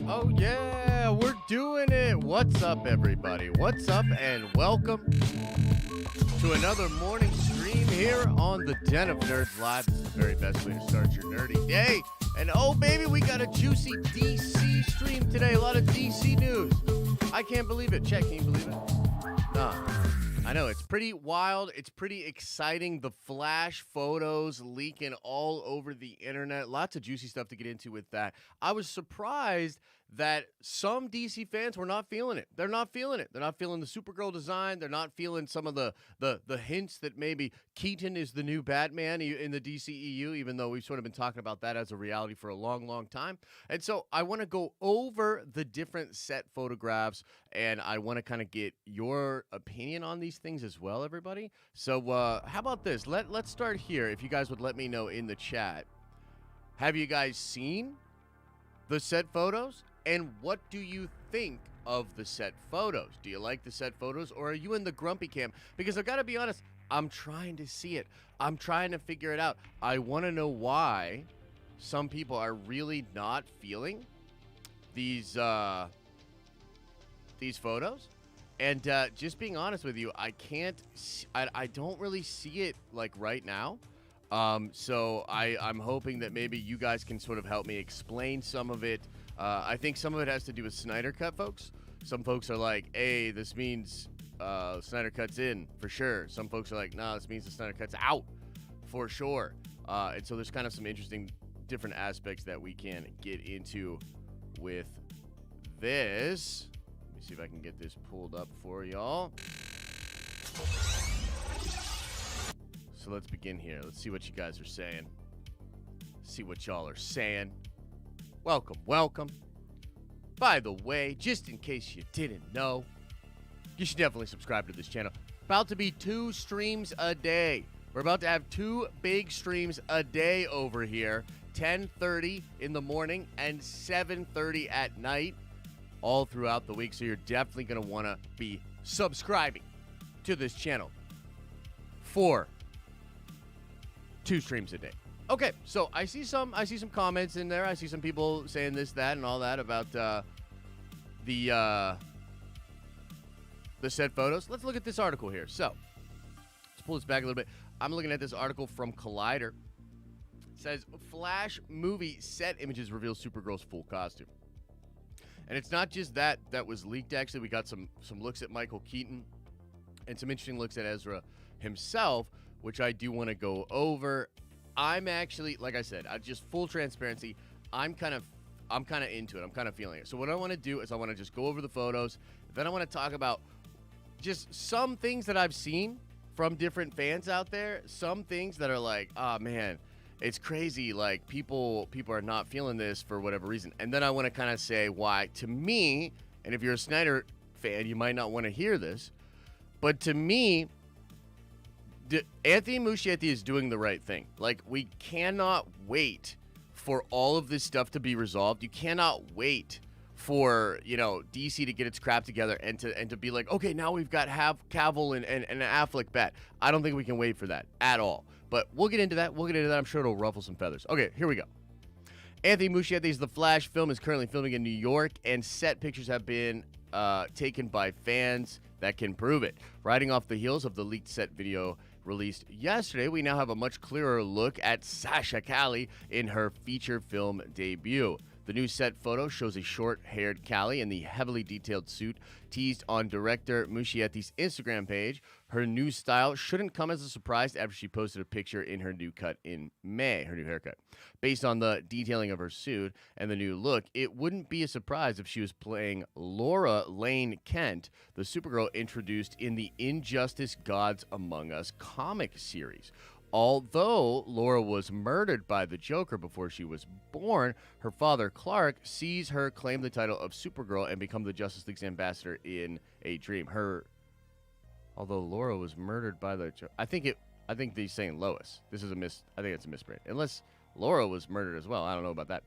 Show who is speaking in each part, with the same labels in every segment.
Speaker 1: Oh yeah, we're doing it. What's up, everybody? What's up, and welcome to another morning stream here on the Den of Nerds Live. This is the very best way to start your nerdy day. And oh baby, we got a juicy DC stream today. A lot of DC news. I can't believe it. Check, can you believe it? Nah. I know, it's pretty wild. It's pretty exciting. The Flash photos leaking all over the internet. Lots of juicy stuff to get into with that. I was surprised that some DC fans were not feeling it. They're not feeling it. They're not feeling the Supergirl design. They're not feeling some of the hints that maybe Keaton is the new Batman in the DCEU, even though we've sort of been talking about that as a reality for a long, long time. And so I want to go over the different set photographs, and I want to kind of get your opinion on these things as well, everybody. So how about this? Let's start here. If you guys would let me know in the chat, have you guys seen the set photos? And what do you think of the set photos? Do you like the set photos, or are you in the grumpy camp? Because I've got to be honest, I'm trying to see it. I'm trying to figure it out. I want to know why some people are really not feeling these photos. And just being honest with you, I don't really see it like right now. So I'm hoping that maybe you guys can sort of help me explain some of it. I think some of it has to do with Snyder Cut, folks. Some folks are like, hey, this means Snyder Cut's in for sure. Some folks are like, nah, this means the Snyder Cut's out for sure. And so there's kind of some interesting different aspects that we can get into with this. Let me see if I can get this pulled up for y'all. So let's begin here. Let's see what you guys are saying. See what y'all are saying. Welcome, welcome. By the way, just in case you didn't know, you should definitely subscribe to this channel. About to be 2 streams a day. We're about to have 2 big streams a day over here. 10:30 in the morning and 7:30 at night. All throughout the week. So you're definitely going to want to be subscribing to this channel for 2 streams a day. Okay, so I see some comments in there. I see some people saying this, that, and all that about the set photos. Let's look at this article here. So let's pull this back a little bit. I'm looking at this article from Collider. It says Flash movie set images reveal Supergirl's full costume. And it's not just that was leaked, actually. We got some looks at Michael Keaton and some interesting looks at Ezra himself, which I do want to go over. I'm actually, like I said, just full transparency, I'm kind of into it. I'm kind of feeling it. So what I want to do is I want to just go over the photos. Then I want to talk about just some things that I've seen from different fans out there. Some things that are like, oh, man, it's crazy, like people are not feeling this for whatever reason. And then I want to kind of say why, to me, and if you're a Snyder fan, you might not want to hear this, but to me, Anthony Muschietti is doing the right thing. Like, we cannot wait for all of this stuff to be resolved. You cannot wait for, DC to get its crap together and to be like, okay, now we've got Cavill and an Affleck bat. I don't think we can wait for that at all. But we'll get into that. I'm sure it'll ruffle some feathers. Okay, here we go. Anthony Muschietti's The Flash film is currently filming in New York, and set pictures have been taken by fans that can prove it. Riding off the heels of the leaked set video released yesterday, we now have a much clearer look at Sasha Calle in her feature film debut. The new set photo shows a short-haired Calle in the heavily detailed suit teased on director Muschietti's Instagram page. Her new style shouldn't come as a surprise after she posted a picture in her new cut in May, her new haircut. Based on the detailing of her suit and the new look, it wouldn't be a surprise if she was playing Laura Lane Kent, the Supergirl introduced in the Injustice Gods Among Us comic series. Although Laura was murdered by the Joker before she was born, her father, Clark, sees her claim the title of Supergirl and become the Justice League's ambassador in a dream. Although Laura was murdered by the Joker, I think he's saying Lois. I think it's a misprint. Unless Laura was murdered as well. I don't know about that.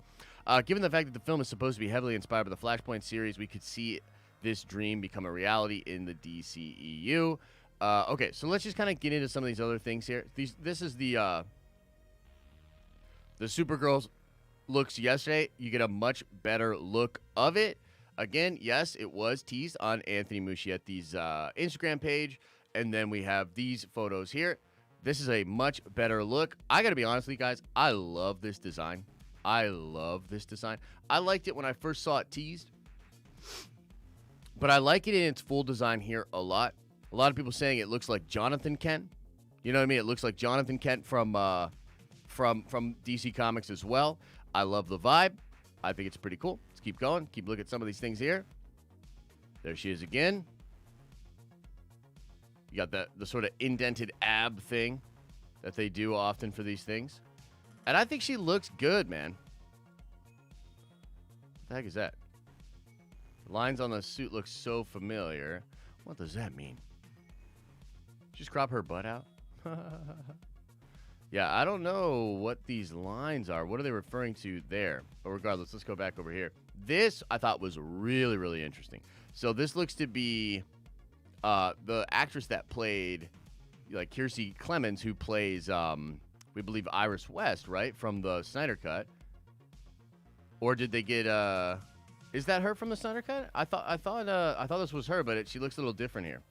Speaker 1: Given the fact that the film is supposed to be heavily inspired by the Flashpoint series, we could see this dream become a reality in the DCEU. Okay, so let's just kind of get into some of these other things here. This is the Supergirl's looks yesterday, you get a much better look of it. Again, yes, it was teased on Anthony Muschietti's Instagram page, and then we have these photos here. This is a much better look. I got to be honest with you guys, I love this design. I love this design. I liked it when I first saw it teased, but I like it in its full design here a lot. A lot of people saying it looks like Jonathan Kent. You know what I mean? It looks like Jonathan Kent from DC Comics as well. I love the vibe. I think it's pretty cool. Let's keep going. Keep looking at some of these things here. There she is again. You got the sort of indented ab thing that they do often for these things. And I think she looks good, man. What the heck is that? The lines on the suit look so familiar. What does that mean? Just crop her butt out? Yeah, I don't know what these lines are. What are they referring to there? But regardless, let's go back over here. This, I thought, was really, really interesting. So this looks to be the actress that played, like, Kiersey Clemens, who plays, we believe, Iris West, right, from the Snyder Cut. Or did they get, is that her from the Snyder Cut? I thought this was her, but she looks a little different here.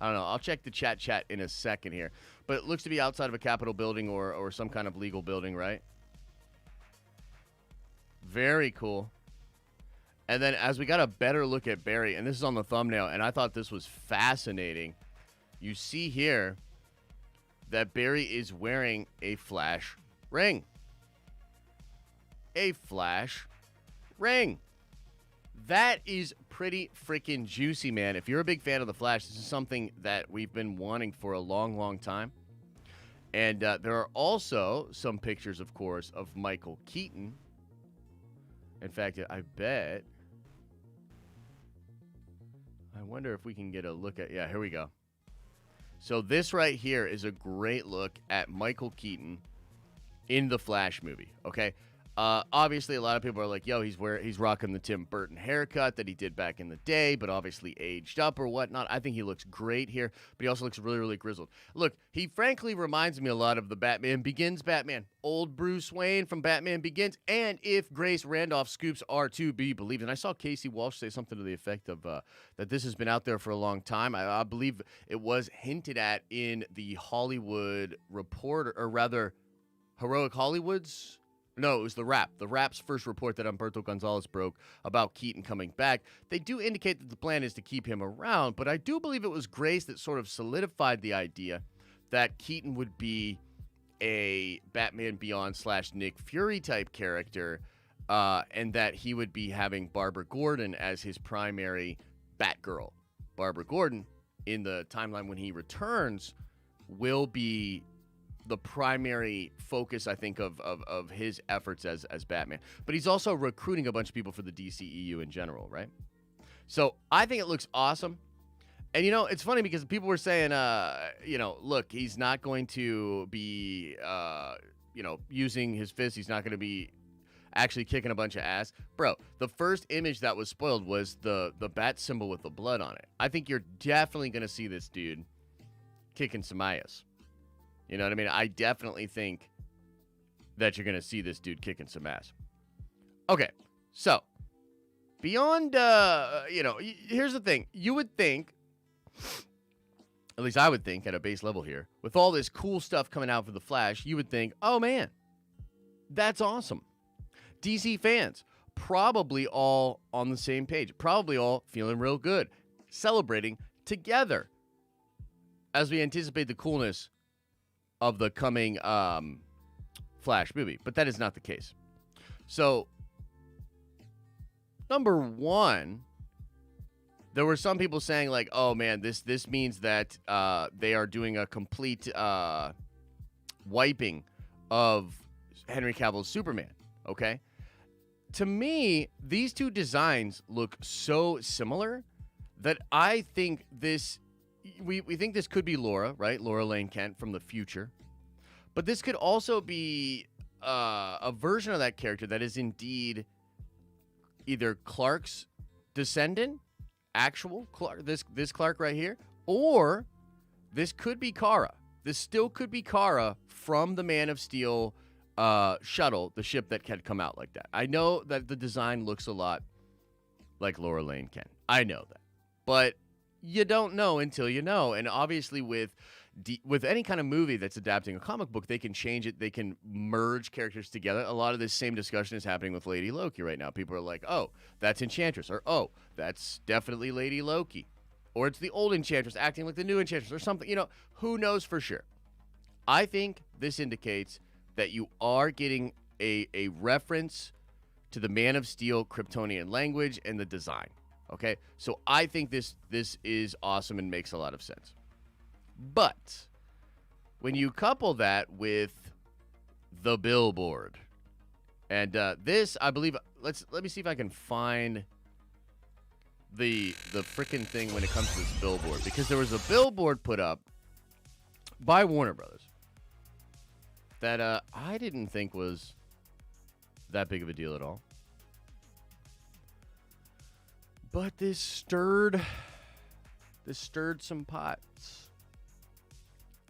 Speaker 1: I don't know. I'll check the chat in a second here. But it looks to be outside of a Capitol building or some kind of legal building, right? Very cool. And then as we got a better look at Barry, and this is on the thumbnail, and I thought this was fascinating. You see here that Barry is wearing a Flash ring. A Flash ring. That is pretty freaking juicy, man. If you're a big fan of The Flash, this is something that we've been wanting for a long, long time. And there are also some pictures, of course, of Michael Keaton. In fact, I wonder if we can get a look at... Yeah, here we go. So this right here is a great look at Michael Keaton in the Flash movie, okay? Obviously, a lot of people are like, yo, he's rocking the Tim Burton haircut that he did back in the day, but obviously aged up or whatnot. I think he looks great here, but he also looks really, really grizzled. Look, he frankly reminds me a lot of the Batman Begins Batman. Old Bruce Wayne from Batman Begins, and if Grace Randolph scoops are to be believed. And I saw Casey Walsh say something to the effect of that this has been out there for a long time. I believe it was hinted at in the Hollywood Reporter, or rather, Heroic Hollywood's... No, it was The Wrap. The Wrap's first report that Humberto Gonzalez broke about Keaton coming back. They do indicate that the plan is to keep him around, but I do believe it was Grace that sort of solidified the idea that Keaton would be a Batman Beyond / Nick Fury type character, and that he would be having Barbara Gordon as his primary Batgirl. Barbara Gordon, in the timeline when he returns, will be the primary focus, I think, of his efforts as Batman. But he's also recruiting a bunch of people for the DCEU in general, right? So I think it looks awesome. And, it's funny because people were saying, look, he's not going to be, using his fist. He's not going to be actually kicking a bunch of ass. Bro, the first image that was spoiled was the bat symbol with the blood on it. I think you're definitely going to see this dude kicking some ass. You know what I mean? I definitely think that you're going to see this dude kicking some ass. Okay, so beyond, here's the thing. You would think, at least I would think at a base level here, with all this cool stuff coming out for The Flash, you would think, oh man, that's awesome. DC fans, probably all on the same page, probably all feeling real good, celebrating together as we anticipate the coolness of the coming Flash movie. But that is not the case. So, number one, there were some people saying like, oh man, this means that they are doing a complete wiping of Henry Cavill's Superman, okay? To me, these two designs look so similar that I think this... We think this could be Laura, right? Laura Lane Kent from the future. But this could also be a version of that character that is indeed either Clark's descendant, actual Clark, this Clark right here, or this could be Kara. This still could be Kara from the Man of Steel shuttle, the ship that can come out like that. I know that the design looks a lot like Laura Lane can. I know that. But you don't know until you know. And obviously with any kind of movie that's adapting a comic book, they can change it. They can merge characters together. A lot of this same discussion is happening with Lady Loki right now. People are like, oh, that's Enchantress. Or, oh, that's definitely Lady Loki. Or it's the old Enchantress acting like the new Enchantress or something. You know, who knows for sure? I think this indicates that you are getting a reference to the Man of Steel Kryptonian language and the design. Okay? So I think this is awesome and makes a lot of sense. But when you couple that with the billboard, and this, I believe, let me see if I can find the freaking thing when it comes to this billboard, because there was a billboard put up by Warner Brothers that I didn't think was that big of a deal at all. But this stirred some pots.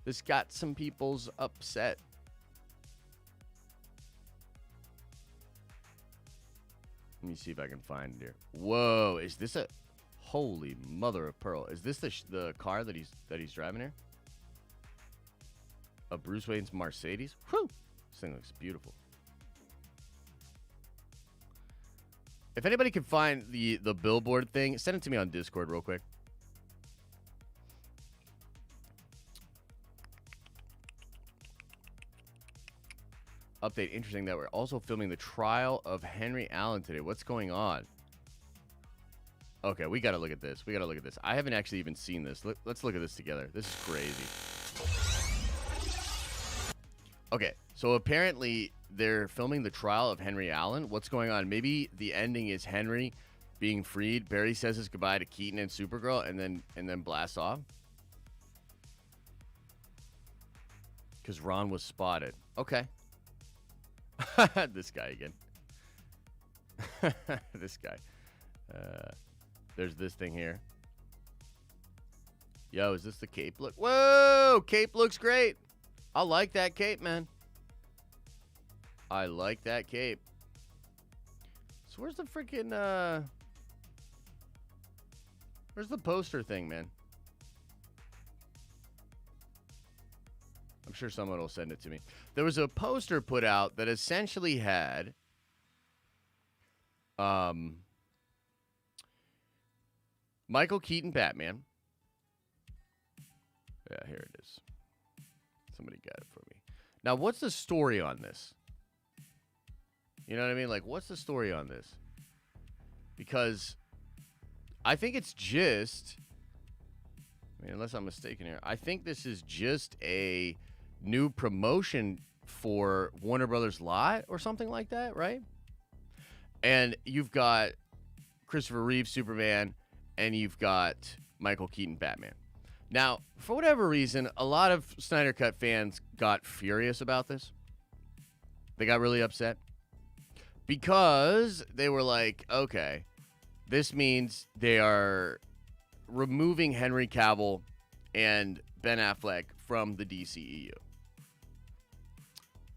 Speaker 1: This got some people's upset. Let me see if I can find it here. Whoa, is this a holy mother of pearl? Is this the car that he's driving here? A Bruce Wayne's Mercedes? Whew! This thing looks beautiful. If anybody can find the billboard thing, send it to me on Discord real quick. Update, interesting that we're also filming the trial of Henry Allen today. What's going on? Okay, we gotta look at this. I haven't actually even seen this. Let's look at this together. This is crazy. Okay, so apparently they're filming the trial of Henry Allen. What's going on? Maybe the ending is Henry being freed. Barry says his goodbye to Keaton and Supergirl, and then blasts off. Because Ron was spotted. Okay. This guy again. This guy. There's this thing here. Yo, is this the cape look? Whoa! Cape looks great. I like that cape, man. I like that cape. So where's the freaking, where's the poster thing, man? I'm sure someone will send it to me. There was a poster put out that essentially had Michael Keaton Batman. Yeah, here it is. Somebody got it for me. Now, what's the story on this? You know what I mean? Like, what's the story on this? Because I think it's just, I mean, unless I'm mistaken here, I think this is just a new promotion for Warner Brothers lot or something like that, right? And you've got Christopher Reeve Superman, and you've got Michael Keaton Batman. Now, for whatever reason, a lot of Snyder Cut fans got furious about this. They got really upset because they were like, okay, this means they are removing Henry Cavill and Ben Affleck from the DCEU.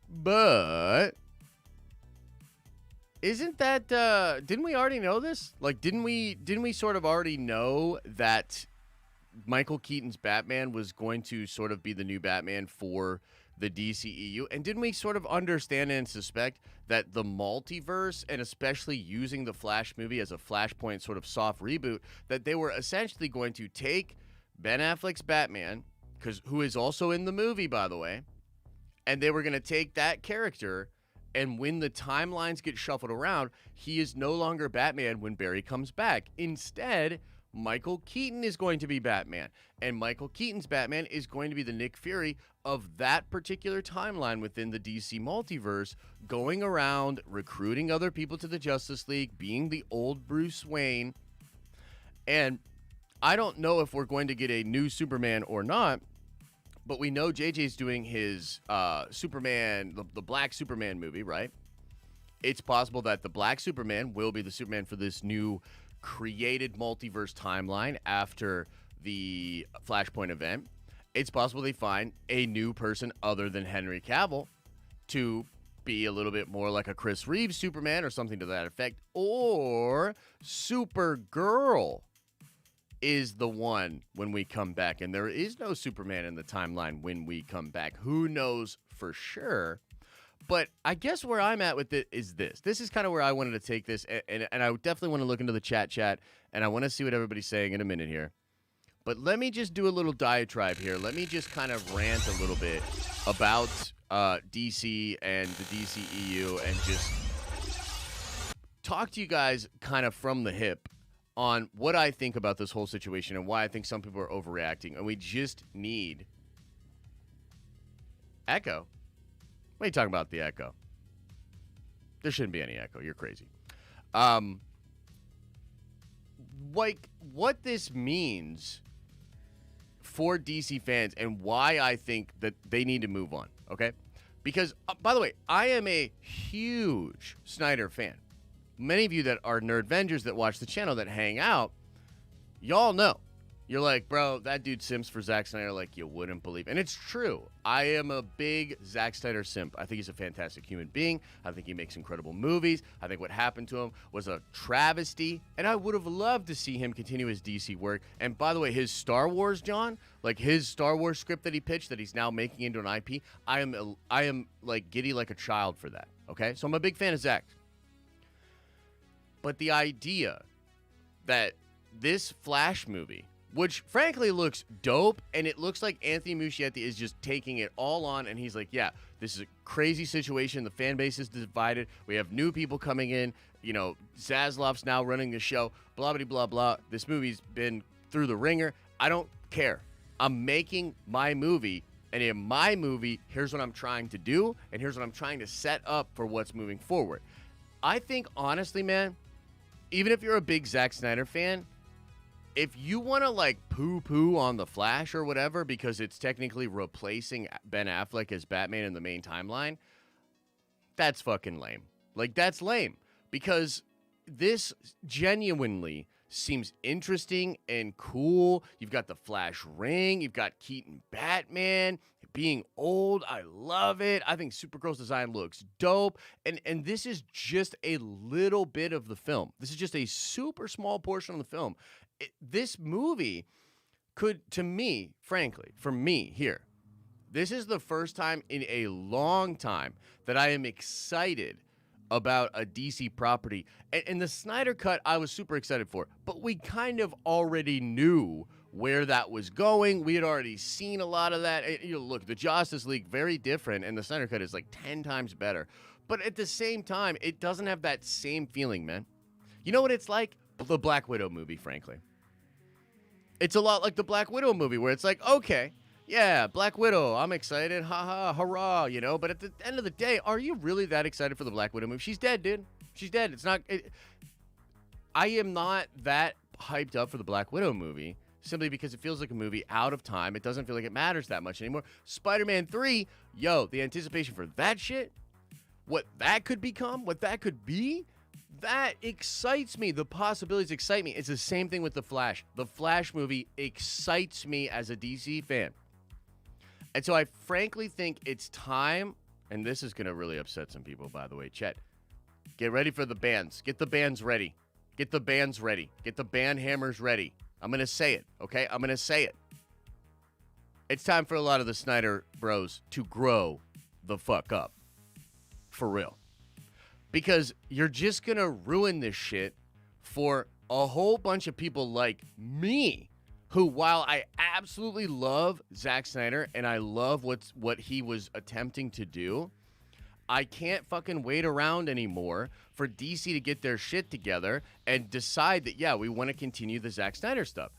Speaker 1: But isn't that didn't we already know this? Like, didn't we sort of already know that Michael Keaton's Batman was going to sort of be the new Batman for the DCEU? And didn't we sort of understand and suspect that the multiverse, and especially using the Flash movie as a Flashpoint sort of soft reboot, that they were essentially going to take Ben Affleck's Batman, who is also in the movie, by the way, and they were going to take that character, and when the timelines get shuffled around, he is no longer Batman when Barry comes back. Instead, Michael Keaton is going to be Batman, and Michael Keaton's Batman is going to be the Nick Fury of that particular timeline within the DC multiverse, going around recruiting other people to the Justice League, being the old Bruce Wayne. And I don't know if we're going to get a new Superman or not, but we know JJ's doing his Superman, the Black Superman movie, right? It's possible that the Black Superman will be the Superman for this new created multiverse timeline after the Flashpoint event. It's possible they find a new person other than Henry Cavill to be a little bit more like a Chris Reeves Superman or something to that effect, or Supergirl is the one when we come back, and there is no Superman in the timeline when we come back. Who knows for sure? But I guess where I'm at with it is this. This is kind of where I wanted to take this, and I definitely want to look into the chat, and I want to see what everybody's saying in a minute here. But let me just do a little diatribe here. Let me just kind of rant a little bit about DC and the DCEU and just talk to you guys kind of from the hip on what I think about this whole situation and why I think some people are overreacting. And we just need echo. What are you talking about, the echo? There shouldn't be any echo. You're crazy. Like, what this means for DC fans and why I think that they need to move on, okay? Because, by the way, I am a huge Snyder fan. Many of you that are Nerdvengers that watch the channel that hang out, y'all know. You're like, bro, that dude simps for Zack Snyder like you wouldn't believe. And it's true. I am a big Zack Snyder simp. I think he's a fantastic human being. I think he makes incredible movies. I think what happened to him was a travesty. And I would have loved to see him continue his DC work. And by the way, his Star Wars, John, like his Star Wars script that he pitched that he's now making into an IP, I am like giddy like a child for that. Okay? So I'm a big fan of Zack. But the idea that this Flash movie, which frankly looks dope, and it looks like Anthony Muschietti is just taking it all on, and he's like, yeah, this is a crazy situation. The fan base is divided. We have new people coming in. You know, Zaslav's now running the show, blah, blah, blah, blah. This movie's been through the ringer. I don't care. I'm making my movie, and in my movie, here's what I'm trying to do, and here's what I'm trying to set up for what's moving forward. I think, honestly, man, even if you're a big Zack Snyder fan, if you want to, like, poo-poo on The Flash or whatever because it's technically replacing Ben Affleck as Batman in the main timeline, that's fucking lame. Like, that's lame. Because this genuinely seems interesting and cool. You've got the Flash ring. You've got Keaton Batman being old. I love it. I think Supergirl's design looks dope. And this is just a little bit of the film. This is just a super small portion of the film. This movie could, to me, frankly, for me here, this is the first time in a long time that I am excited about a DC property. And the Snyder Cut, I was super excited for, but we kind of already knew where that was going. We had already seen a lot of that. You know, look, the Justice League, very different, and the Snyder Cut is like 10 times better. But at the same time, it doesn't have that same feeling, man. You know what it's like? The Black Widow movie, frankly. It's a lot like the Black Widow movie where it's like, okay, yeah, Black Widow, I'm excited, haha, hurrah, you know, but at the end of the day, are you really that excited for the Black Widow movie? She's dead, dude. She's dead. It's not, I am not that hyped up for the Black Widow movie simply because it feels like a movie out of time. It doesn't feel like it matters that much anymore. Spider-Man 3, yo, the anticipation for that shit, what that could become, what that could be, that excites me. The possibilities excite me. It's the same thing with The Flash. The Flash movie excites me as a DC fan. And so I frankly think it's time, and this is going to really upset some people, by the way. Chet, get ready for the bands. Get the bands ready. Get the bands ready. Get the band hammers ready. I'm going to say it, okay? I'm going to say it. It's time for a lot of the Snyder bros to grow the fuck up. For real. Because you're just going to ruin this shit for a whole bunch of people like me, who, while I absolutely love Zack Snyder and I love what he was attempting to do, I can't fucking wait around anymore for DC to get their shit together and decide that, yeah, we want to continue the Zack Snyder stuff.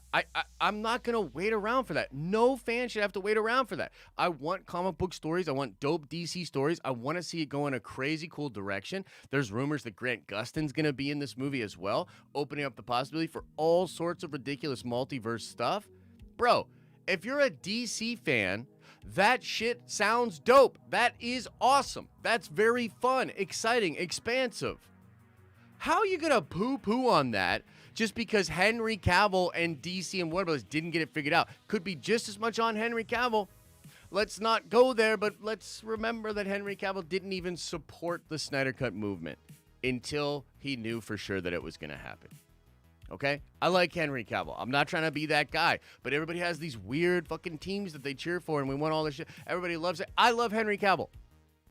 Speaker 1: I'm not going to wait around for that. No fan should have to wait around for that. I want comic book stories. I want dope DC stories. I want to see it go in a crazy cool direction. There's rumors that Grant Gustin's going to be in this movie as well, opening up the possibility for all sorts of ridiculous multiverse stuff. Bro, if you're a DC fan, that shit sounds dope. That is awesome. That's very fun, exciting, expansive. How are you going to poo-poo on that just because Henry Cavill and DC and Warner Bros. Didn't get it figured out? Could be just as much on Henry Cavill. let's not go there, but let's remember that Henry Cavill didn't even support the Snyder Cut movement until he knew for sure that it was going to happen. Okay? I like Henry Cavill. I'm not trying to be that guy, but everybody has these weird fucking teams that they cheer for, and we want all this shit. Everybody loves it. I love Henry Cavill.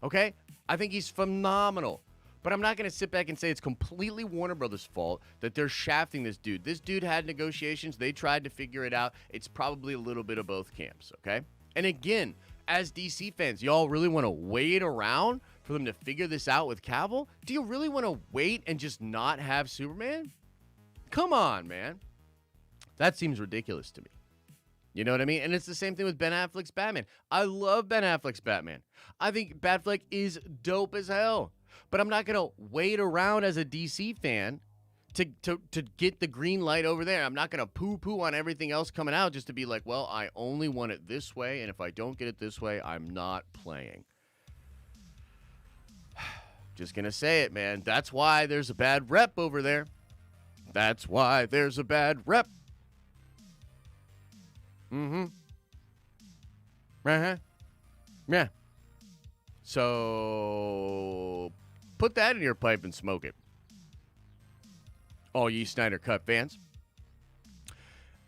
Speaker 1: Okay? I think he's phenomenal. But I'm not going to sit back and say it's completely Warner Brothers' fault that they're shafting this dude. This dude had negotiations. They tried to figure it out. It's probably a little bit of both camps, okay? And again, as DC fans, y'all really want to wait around for them to figure this out with Cavill? Do you really want to wait and just not have Superman? Come on, man. That seems ridiculous to me. You know what I mean? And it's the same thing with Ben Affleck's Batman. I love Ben Affleck's Batman. I think Batfleck is dope as hell. But I'm not going to wait around as a DC fan to get the green light over there. I'm not going to poo-poo on everything else coming out just to be like, well, I only want it this way, and if I don't get it this way, I'm not playing. Just going to say it, man. That's why there's a bad rep over there. That's why there's a bad rep. Mm-hmm. Uh-huh. Yeah. So put that in your pipe and smoke it. All ye Snyder Cut fans.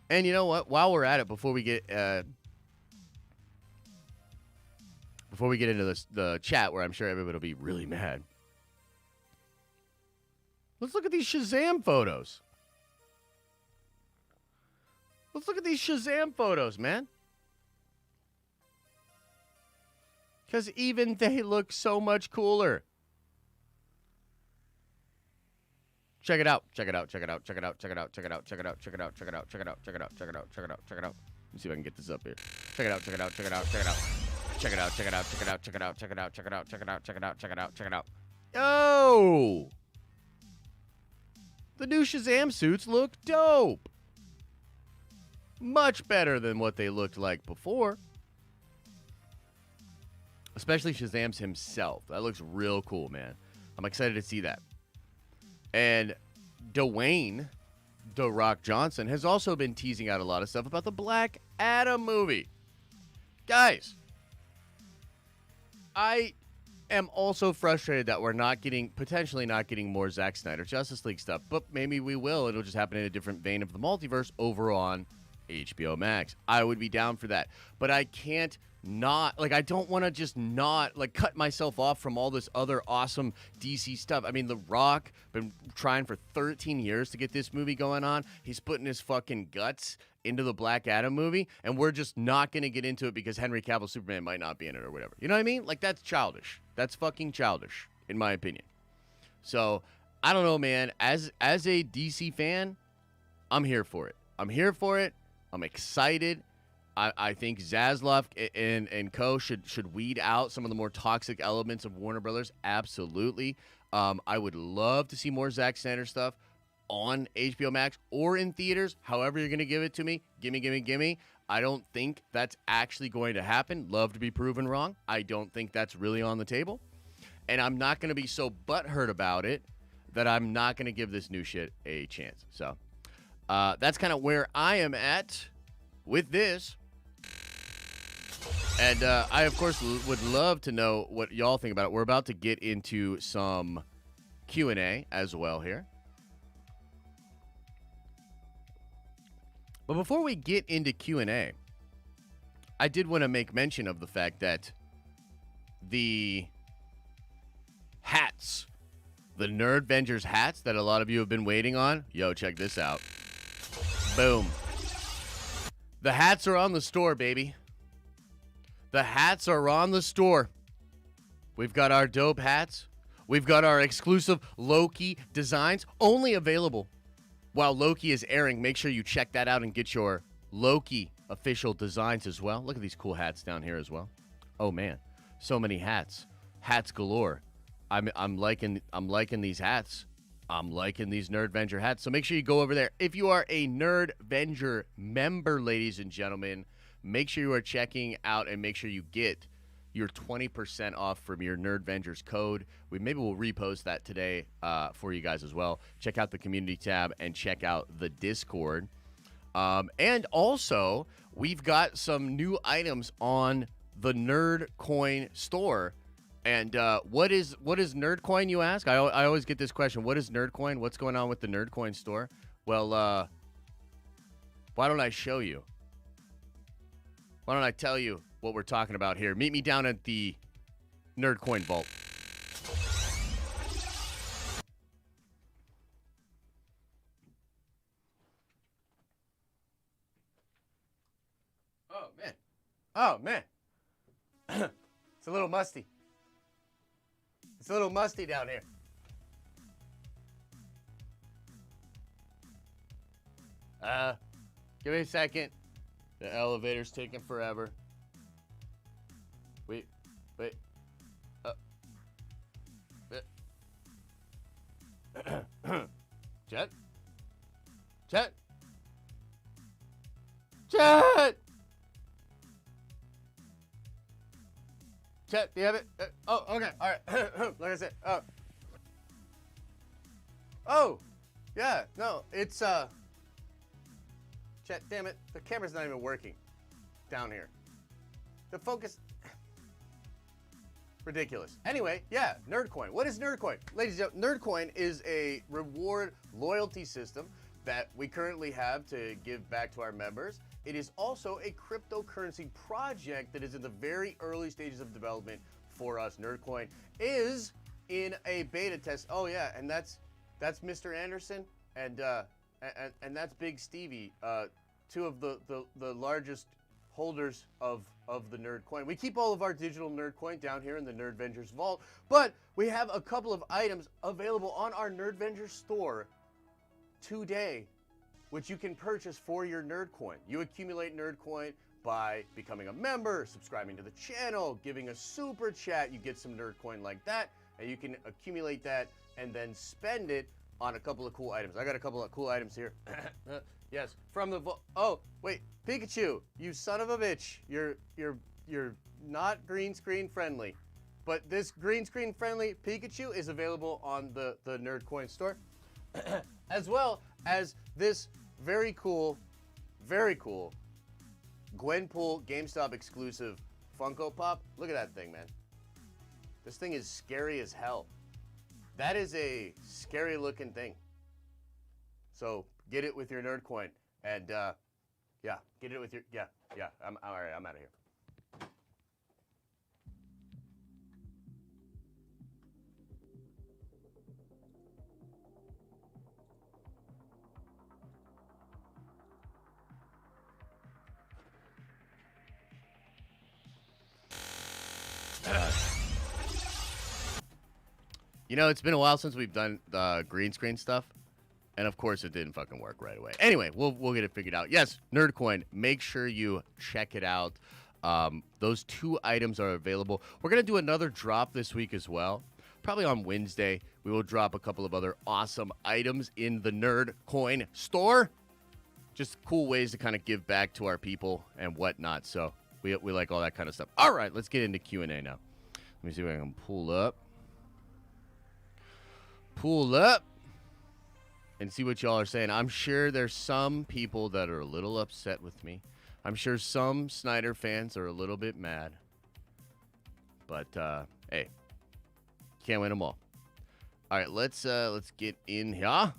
Speaker 1: And you know what? While we're at it, before we get into the chat, where I'm sure everybody will be really mad, let's look at these Shazam photos. Let's look at these Shazam photos, man. Because even they look so much cooler. Check it out. Check it out. Check it out. Check it out. Check it out. Check it out. Check it out. Check it out. Check it out. Check it out. Check it out. Check it out. Check it out. Check it out. Let me see if I can get this up here. Check it out. Check it out. Check it out. Check it out. Check it out. Check it out. Check it out. Check it out. Check it out. Check it out. Check it out. Check it out. Check it out. Check it out. Oh! The new Shazam suits look dope. Much better than what they looked like before. Especially Shazam's himself. That looks real cool, man. I'm excited to see that. And Dwayne The Rock Johnson has also been teasing out a lot of stuff about the Black Adam movie. Guys, I am also frustrated that we're potentially not getting more Zack Snyder Justice League stuff, but maybe we will. It'll just happen in a different vein of the multiverse over on HBO Max. I would be down for that, but I can't I don't want to just cut myself off from all this other awesome DC stuff. I mean, The Rock been trying for 13 years to get this movie going on. He's putting his fucking guts into the Black Adam movie, and we're just not going to get into it because Henry Cavill Superman might not be in it or whatever. You know what I mean? Like, that's childish. That's fucking childish, in my opinion. So, I don't know, man. As a DC fan, I'm here for it. I'm here for it. I'm excited. I think Zaslav and co should weed out some of the more toxic elements of Warner Brothers. Absolutely. I would love to see more Zack Snyder stuff on HBO Max or in theaters. However you're going to give it to me. Gimme. I don't think that's actually going to happen. Love to be proven wrong. I don't think that's really on the table. And I'm not going to be so butthurt about it that I'm not going to give this new shit a chance. So that's kind of where I am at with this. And I, of course, would love to know what y'all think about it. We're about to get into some Q&A as well here. But before we get into Q&A, I did want to make mention of the fact that the hats, the Nerdvengers hats that a lot of you have been waiting on. Yo, check this out. Boom. The hats are on the store, baby. The hats are on the store. We've got our dope hats. We've got our exclusive Loki designs, only available while Loki is airing. Make sure you check that out and get your Loki official designs as well. Look at these cool hats down here as well. Oh man, so many hats. Hats galore. I'm liking these hats. I'm liking these Nerdvenger hats. So make sure you go over there. If you are a Nerdvenger member, ladies and gentlemen, make sure you are checking out and make sure you get your 20% off from your Nerdvengers code. Maybe we'll repost that today for you guys as well. Check out the community tab and check out the Discord. And also, we've got some new items on the Nerd Coin store. And what is Nerd Coin, you ask? I always get this question. What is Nerd Coin? What's going on with the Nerd Coin store? Well, why don't I show you? Why don't I tell you what we're talking about here? Meet me down at the Nerd Coin Vault. Oh, man. Oh, man. It's a little musty. It's a little musty down here. Give me a second. The elevator's taking forever. Wait. Chet? Chet? Chet, do you have it? Oh, okay, all right. Like I said, oh, yeah, no, it's, Chet, damn it, the camera's not even working down here. The focus, ridiculous. Anyway, yeah, Nerdcoin. What is Nerdcoin? Ladies and gentlemen, Nerdcoin is a reward loyalty system that we currently have to give back to our members. It is also a cryptocurrency project that is in the very early stages of development for us. Nerdcoin is in a beta test. Oh yeah, and that's Mr. Anderson and that's Big Stevie, two of the largest holders of the Nerdcoin. We keep all of our digital Nerdcoin down here in the Nerd Ventures vault, but we have a couple of items available on our Nerd Ventures store today, which you can purchase for your Nerdcoin. You accumulate Nerdcoin by becoming a member, subscribing to the channel, giving a super chat. You get some Nerdcoin like that, and you can accumulate that and then spend it on a couple of cool items. I got a couple of cool items here. Yes, from the oh wait, Pikachu, you son of a bitch! You're not green screen friendly, but this green screen friendly Pikachu is available on the Nerdcoin store, as well as this very cool Gwenpool GameStop exclusive Funko Pop. Look at that thing, man. This thing is scary as hell. That is a scary looking thing. So get it with your Nerdcoin, and yeah, get it with your yeah. I'm all right. I'm out of here. You know, it's been a while since we've done the green screen stuff, and of course it didn't fucking work right away. Anyway, we'll get it figured out. Yes, Nerdcoin, make sure you check it out. Those two items are available. We're going to do another drop this week as well. Probably on Wednesday, we will drop a couple of other awesome items in the Nerdcoin store. Just cool ways to kind of give back to our people and whatnot. So we like all that kind of stuff. All right, let's get into Q&A now. Let me see if I can pull up and see what y'all are saying. I'm sure there's some people that are a little upset with me. I'm sure some Snyder fans are a little bit mad. But hey, can't win them all. All right, let's get in here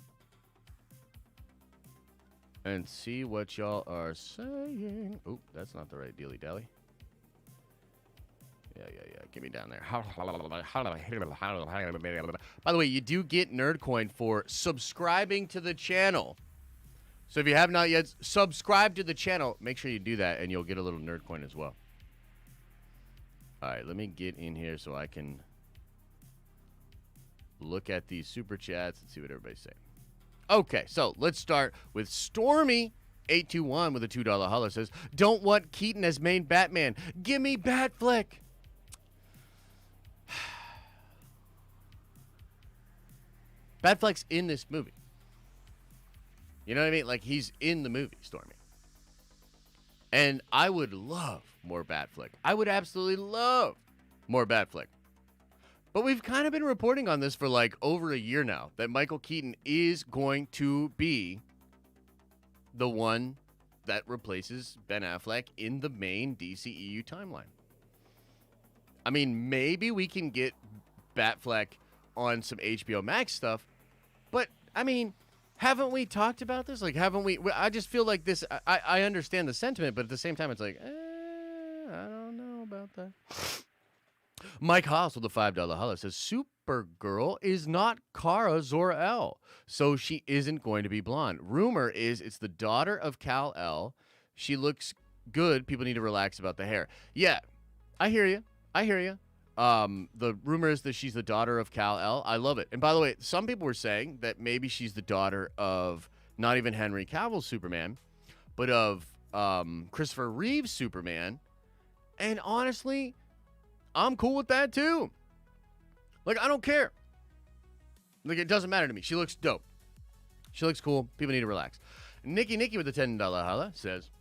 Speaker 1: and see what y'all are saying. Oh, that's not the right dealy dally. Yeah. Get me down there. By the way, you do get Nerdcoin for subscribing to the channel. So if you have not yet subscribed to the channel, make sure you do that, and you'll get a little Nerdcoin as well. All right, let me get in here so I can look at these super chats and see what everybody's saying. Okay, so let's start with Stormy821 with a $2 holler says, "Don't want Keaton as main Batman. Give me Batfleck." Batfleck's in this movie. You know what I mean? Like, he's in the movie, Stormy. And I would love more Batfleck. I would absolutely love more Batfleck. But we've kind of been reporting on this for like over a year now, that Michael Keaton is going to be the one that replaces Ben Affleck in the main DCEU timeline. I mean, maybe we can get Batfleck on some HBO Max stuff, but I mean, haven't we talked about this? Like, haven't we? I just feel like this. I understand the sentiment, but at the same time, it's like, I don't know about that. Mike Haas with the $5 holla says Supergirl is not Kara Zor-El, so she isn't going to be blonde. Rumor is it's the daughter of Kal-El. She looks good. People need to relax about the hair. Yeah, I hear you. I hear you. The rumor is that she's the daughter of Kal-El. I love it. And by the way, some people were saying that maybe she's the daughter of not even Henry Cavill's Superman, but of Christopher Reeve's Superman. And honestly, I'm cool with that too. Like, I don't care. Like, it doesn't matter to me. She looks dope. She looks cool. People need to relax. Nikki with the $10 holla says,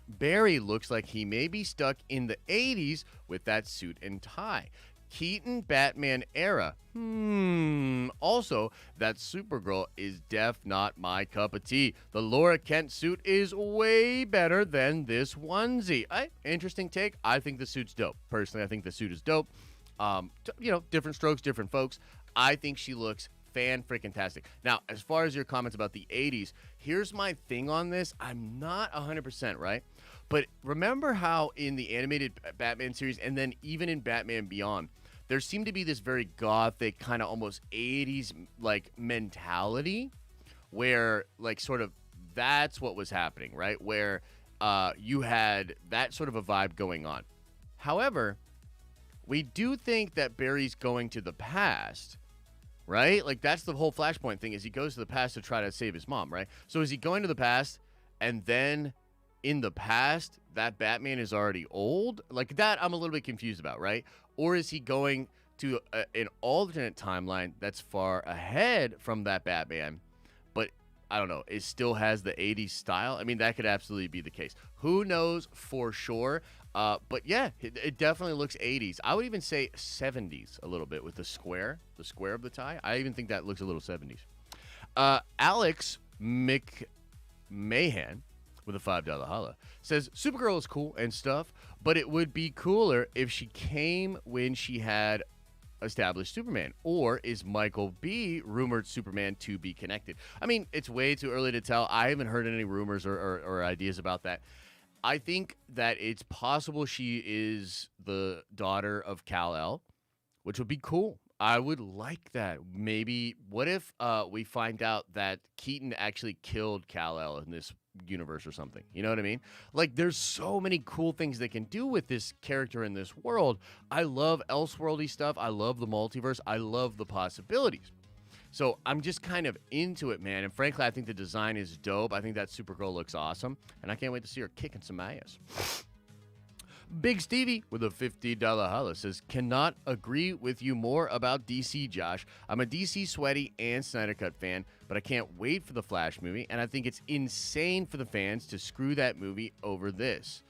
Speaker 1: Barry looks like he may be stuck in the 80s with that suit and tie. Keaton Batman era. Also, that Supergirl is not my cup of tea. The Laura Kent suit is way better than this onesie. Interesting take. I think the suit's dope. Personally, I think the suit is dope. Different strokes, different folks. I think she looks fan-freaking-tastic. Now, as far as your comments about the 80s, here's my thing on this. I'm not 100%, right? But remember how in the animated Batman series, and then even in Batman Beyond, there seemed to be this very gothic, kind of almost 80s, like, mentality where, like, sort of that's what was happening, right? Where you had that sort of a vibe going on. However, we do think that Barry's going to the past, right? Like, that's the whole Flashpoint thing, is he goes to the past to try to save his mom, right? So is he going to the past, and then in the past, that Batman is already old? Like, that I'm a little bit confused about, right? Or is he going to an alternate timeline that's far ahead from that Batman, but I don't know, it still has the 80s style? I mean, that could absolutely be the case. Who knows for sure? But yeah, it definitely looks 80s. I would even say 70s a little bit with the square of the tie. I even think that looks a little 70s. Alex McMahon with a $5 holla says Supergirl is cool and stuff, but it would be cooler if she came when she had established Superman. Or is Michael B. rumored Superman to be connected? I mean, it's way too early to tell. I haven't heard any rumors or ideas about that. I think that it's possible she is the daughter of Kal-El, which would be cool. I would like that. Maybe, what if we find out that Keaton actually killed Kal-El in this universe or something? You know what I mean? Like, there's so many cool things they can do with this character in this world. I love Elseworldy stuff. I love the multiverse. I love the possibilities. So I'm just kind of into it, man. And frankly, I think the design is dope. I think that Supergirl looks awesome. And I can't wait to see her kicking some ass. Big Stevie with a $50 holla says, cannot agree with you more about DC, Josh. I'm a DC sweaty and Snyder Cut fan, but I can't wait for the Flash movie, and I think it's insane for the fans to screw that movie over this.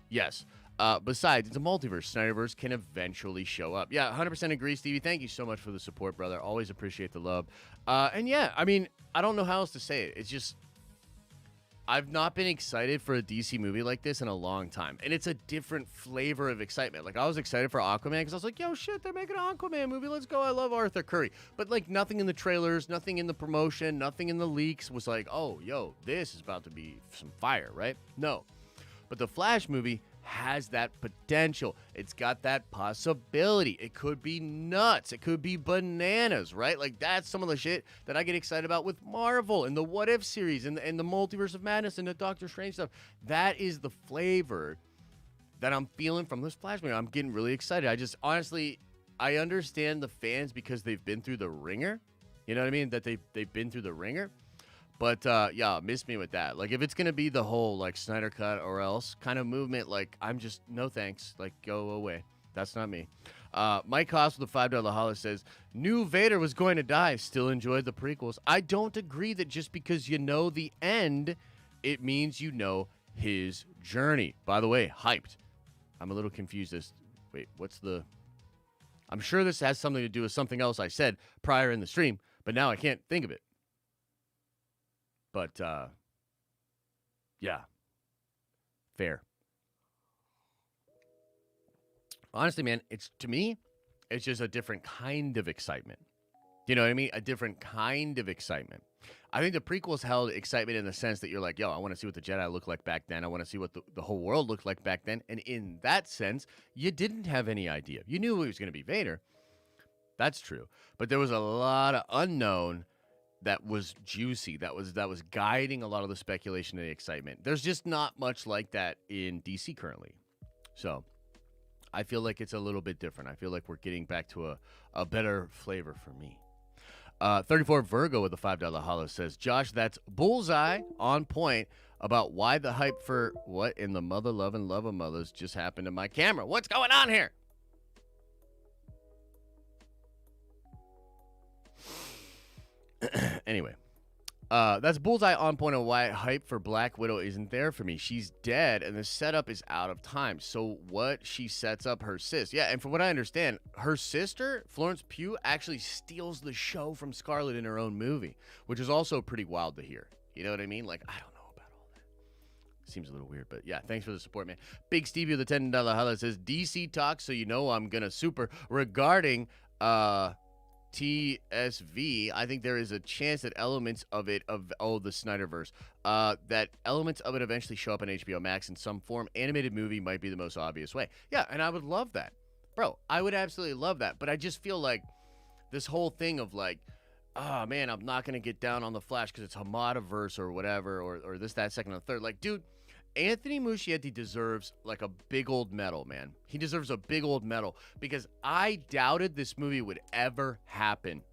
Speaker 1: Yes. Besides, it's a multiverse. Snyder Verse can eventually show up. Yeah, 100% agree, Stevie. Thank you so much for the support, brother. Always appreciate the love. And yeah, I mean, I don't know how else to say it. It's just, I've not been excited for a DC movie like this in a long time. And it's a different flavor of excitement. Like, I was excited for Aquaman because I was like, yo, shit, they're making an Aquaman movie. Let's go. I love Arthur Curry. But, like, nothing in the trailers, nothing in the promotion, nothing in the leaks was like, oh, yo, this is about to be some fire, right? No. But the Flash movie has that potential. It's got that possibility. It could be nuts. It could be bananas, right? Like, that's some of the shit that I get excited about with Marvel and the What If series and the Multiverse of Madness and the Doctor Strange stuff. That is the flavor that I'm feeling from this Flash movie. I'm getting really excited. I just, honestly, I understand the fans because they've been through the ringer. You know what I mean? That they've been through the ringer. But, yeah, miss me with that. Like, if it's going to be the whole, like, Snyder Cut or else kind of movement, like, I'm just, no thanks. Like, go away. That's not me. Mike Haas with a $5 holla says, knew Vader was going to die. Still enjoyed the prequels. I don't agree that just because you know the end, it means you know his journey. By the way, hyped. I'm a little confused as, wait, what's the... I'm sure this has something to do with something else I said prior in the stream, but now I can't think of it. But, yeah, fair. Honestly, man, to me, it's just a different kind of excitement. You know what I mean? A different kind of excitement. I think the prequels held excitement in the sense that you're like, yo, I want to see what the Jedi looked like back then. I want to see what the whole world looked like back then. And in that sense, you didn't have any idea. You knew it was going to be Vader. That's true. But there was a lot of unknown that was juicy, that was guiding a lot of the speculation and the excitement. There's just not much like that in DC currently. So I feel like it's a little bit different. I feel like we're getting back to a better flavor for me. 34 Virgo with a $5 hollow says, Josh, that's bullseye on point about why the hype for what in the mother loving love of mothers just happened to my camera. What's going on here? Anyway, that's bullseye on point on why hype for Black Widow isn't there for me. She's dead, and the setup is out of time. So what she sets up her sis. Yeah, and from what I understand, her sister, Florence Pugh, actually steals the show from Scarlett in her own movie, which is also pretty wild to hear. You know what I mean? Like, I don't know about all that. Seems a little weird, but yeah, thanks for the support, man. Big Stevie with the $10 holla says, DC talk, so you know I'm going to super. Regarding, TSV, I think there is a chance that elements of it, the Snyder Verse, that elements of it eventually show up on HBO Max in some form. Animated movie might be the most obvious way. Yeah, and I would love that. Bro, I would absolutely love that. But I just feel like this whole thing of like, oh man, I'm not going to get down on the Flash because it's Hamada-verse or whatever, or this, that, second, and third. Like, dude, Anthony Muschietti deserves like a big old medal, man. He deserves a big old medal because I doubted this movie would ever happen.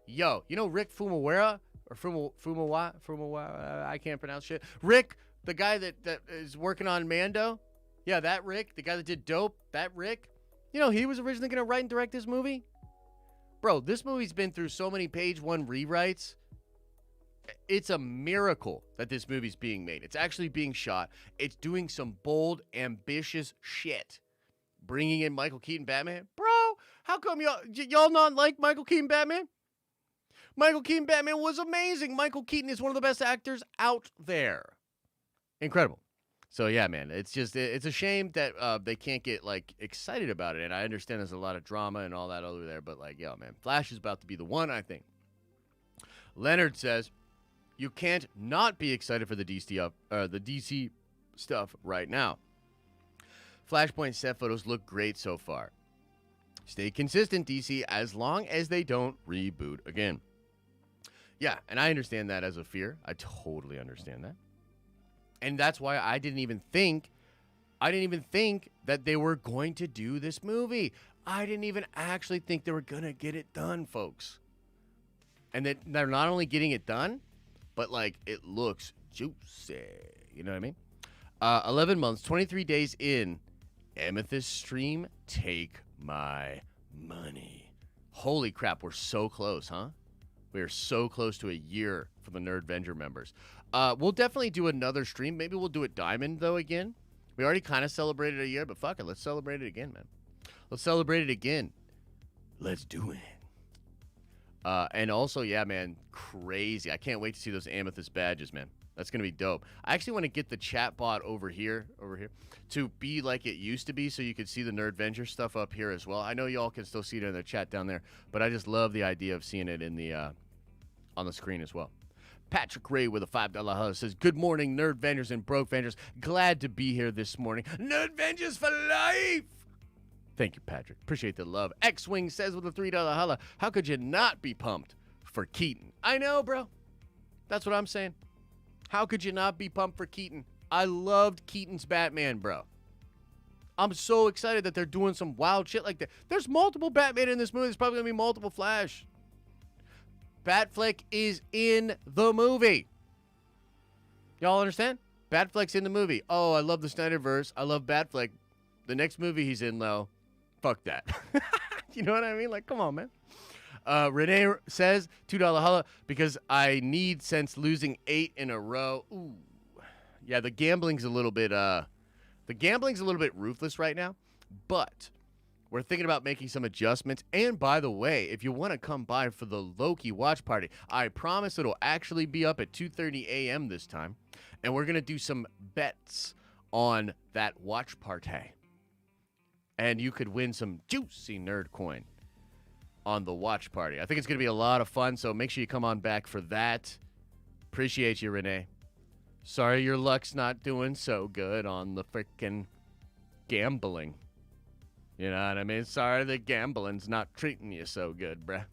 Speaker 1: Yo, you know Rick Fumawa or Fumawa? I can't pronounce shit. Rick, the guy that is working on Mando. Yeah, that Rick, the guy that did Dope. That Rick. You know, he was originally going to write and direct this movie. Bro, this movie's been through so many page one rewrites. It's a miracle that this movie's being made. It's actually being shot. It's doing some bold, ambitious shit. Bringing in Michael Keaton Batman. Bro, how come y'all not like Michael Keaton Batman? Michael Keaton Batman was amazing. Michael Keaton is one of the best actors out there. Incredible. So yeah, man, it's a shame that they can't get like excited about it. And I understand there's a lot of drama and all that over there, but like, yo, man, Flash is about to be the one, I think. Leonard says, you can't not be excited for the DC stuff right now. Flashpoint set photos look great so far. Stay consistent, DC, as long as they don't reboot again. Yeah, and I understand that as a fear. I totally understand that. And that's why I didn't even think that they were going to do this movie. I didn't even actually think they were going to get it done, folks. And that they're not only getting it done, but, like, it looks juicy. You know what I mean? 11 months, 23 days in. Amethyst stream, take my money. Holy crap, we're so close, huh? We are so close to a year for the Nerdvenger members. We'll definitely do another stream. Maybe we'll do it Diamond, though, again. We already kind of celebrated a year, but fuck it. Let's celebrate it again, man. Let's celebrate it again. Let's do it. And also, yeah, man, crazy. I can't wait to see those Amethyst badges, man. That's going to be dope. I actually want to get the chat bot over here, to be like it used to be so you could see the Nerdvenger stuff up here as well. I know y'all can still see it in the chat down there, but I just love the idea of seeing it in the on the screen as well. Patrick Ray with a $5 hug says, good morning, Nerdvengers and Brokevengers. Glad to be here this morning. Nerdvengers for life! Thank you, Patrick. Appreciate the love. X-Wing says with a $3 holla, how could you not be pumped for Keaton? I know, bro. That's what I'm saying. How could you not be pumped for Keaton? I loved Keaton's Batman, bro. I'm so excited that they're doing some wild shit like that. There's multiple Batman in this movie. There's probably going to be multiple Flash. Batfleck is in the movie. Y'all understand? Batfleck's in the movie. Oh, I love the Snyder Verse. I love Batfleck. The next movie he's in, though, fuck that. You know what I mean? Like, come on, man. Renee says, $2 holla, because I need since losing 8 in a row. Ooh. Yeah, the gambling's a little bit ruthless right now, but we're thinking about making some adjustments. And by the way, if you want to come by for the Loki watch party, I promise it'll actually be up at 2:30 a.m. this time, and we're going to do some bets on that watch party. and you could win some juicy nerd coin on the watch party. I think it's going to be a lot of fun, so make sure you come on back for that. Appreciate you, Renee. Sorry your luck's not doing so good on the freaking gambling. You know what I mean? Sorry the gambling's not treating you so good, bruh.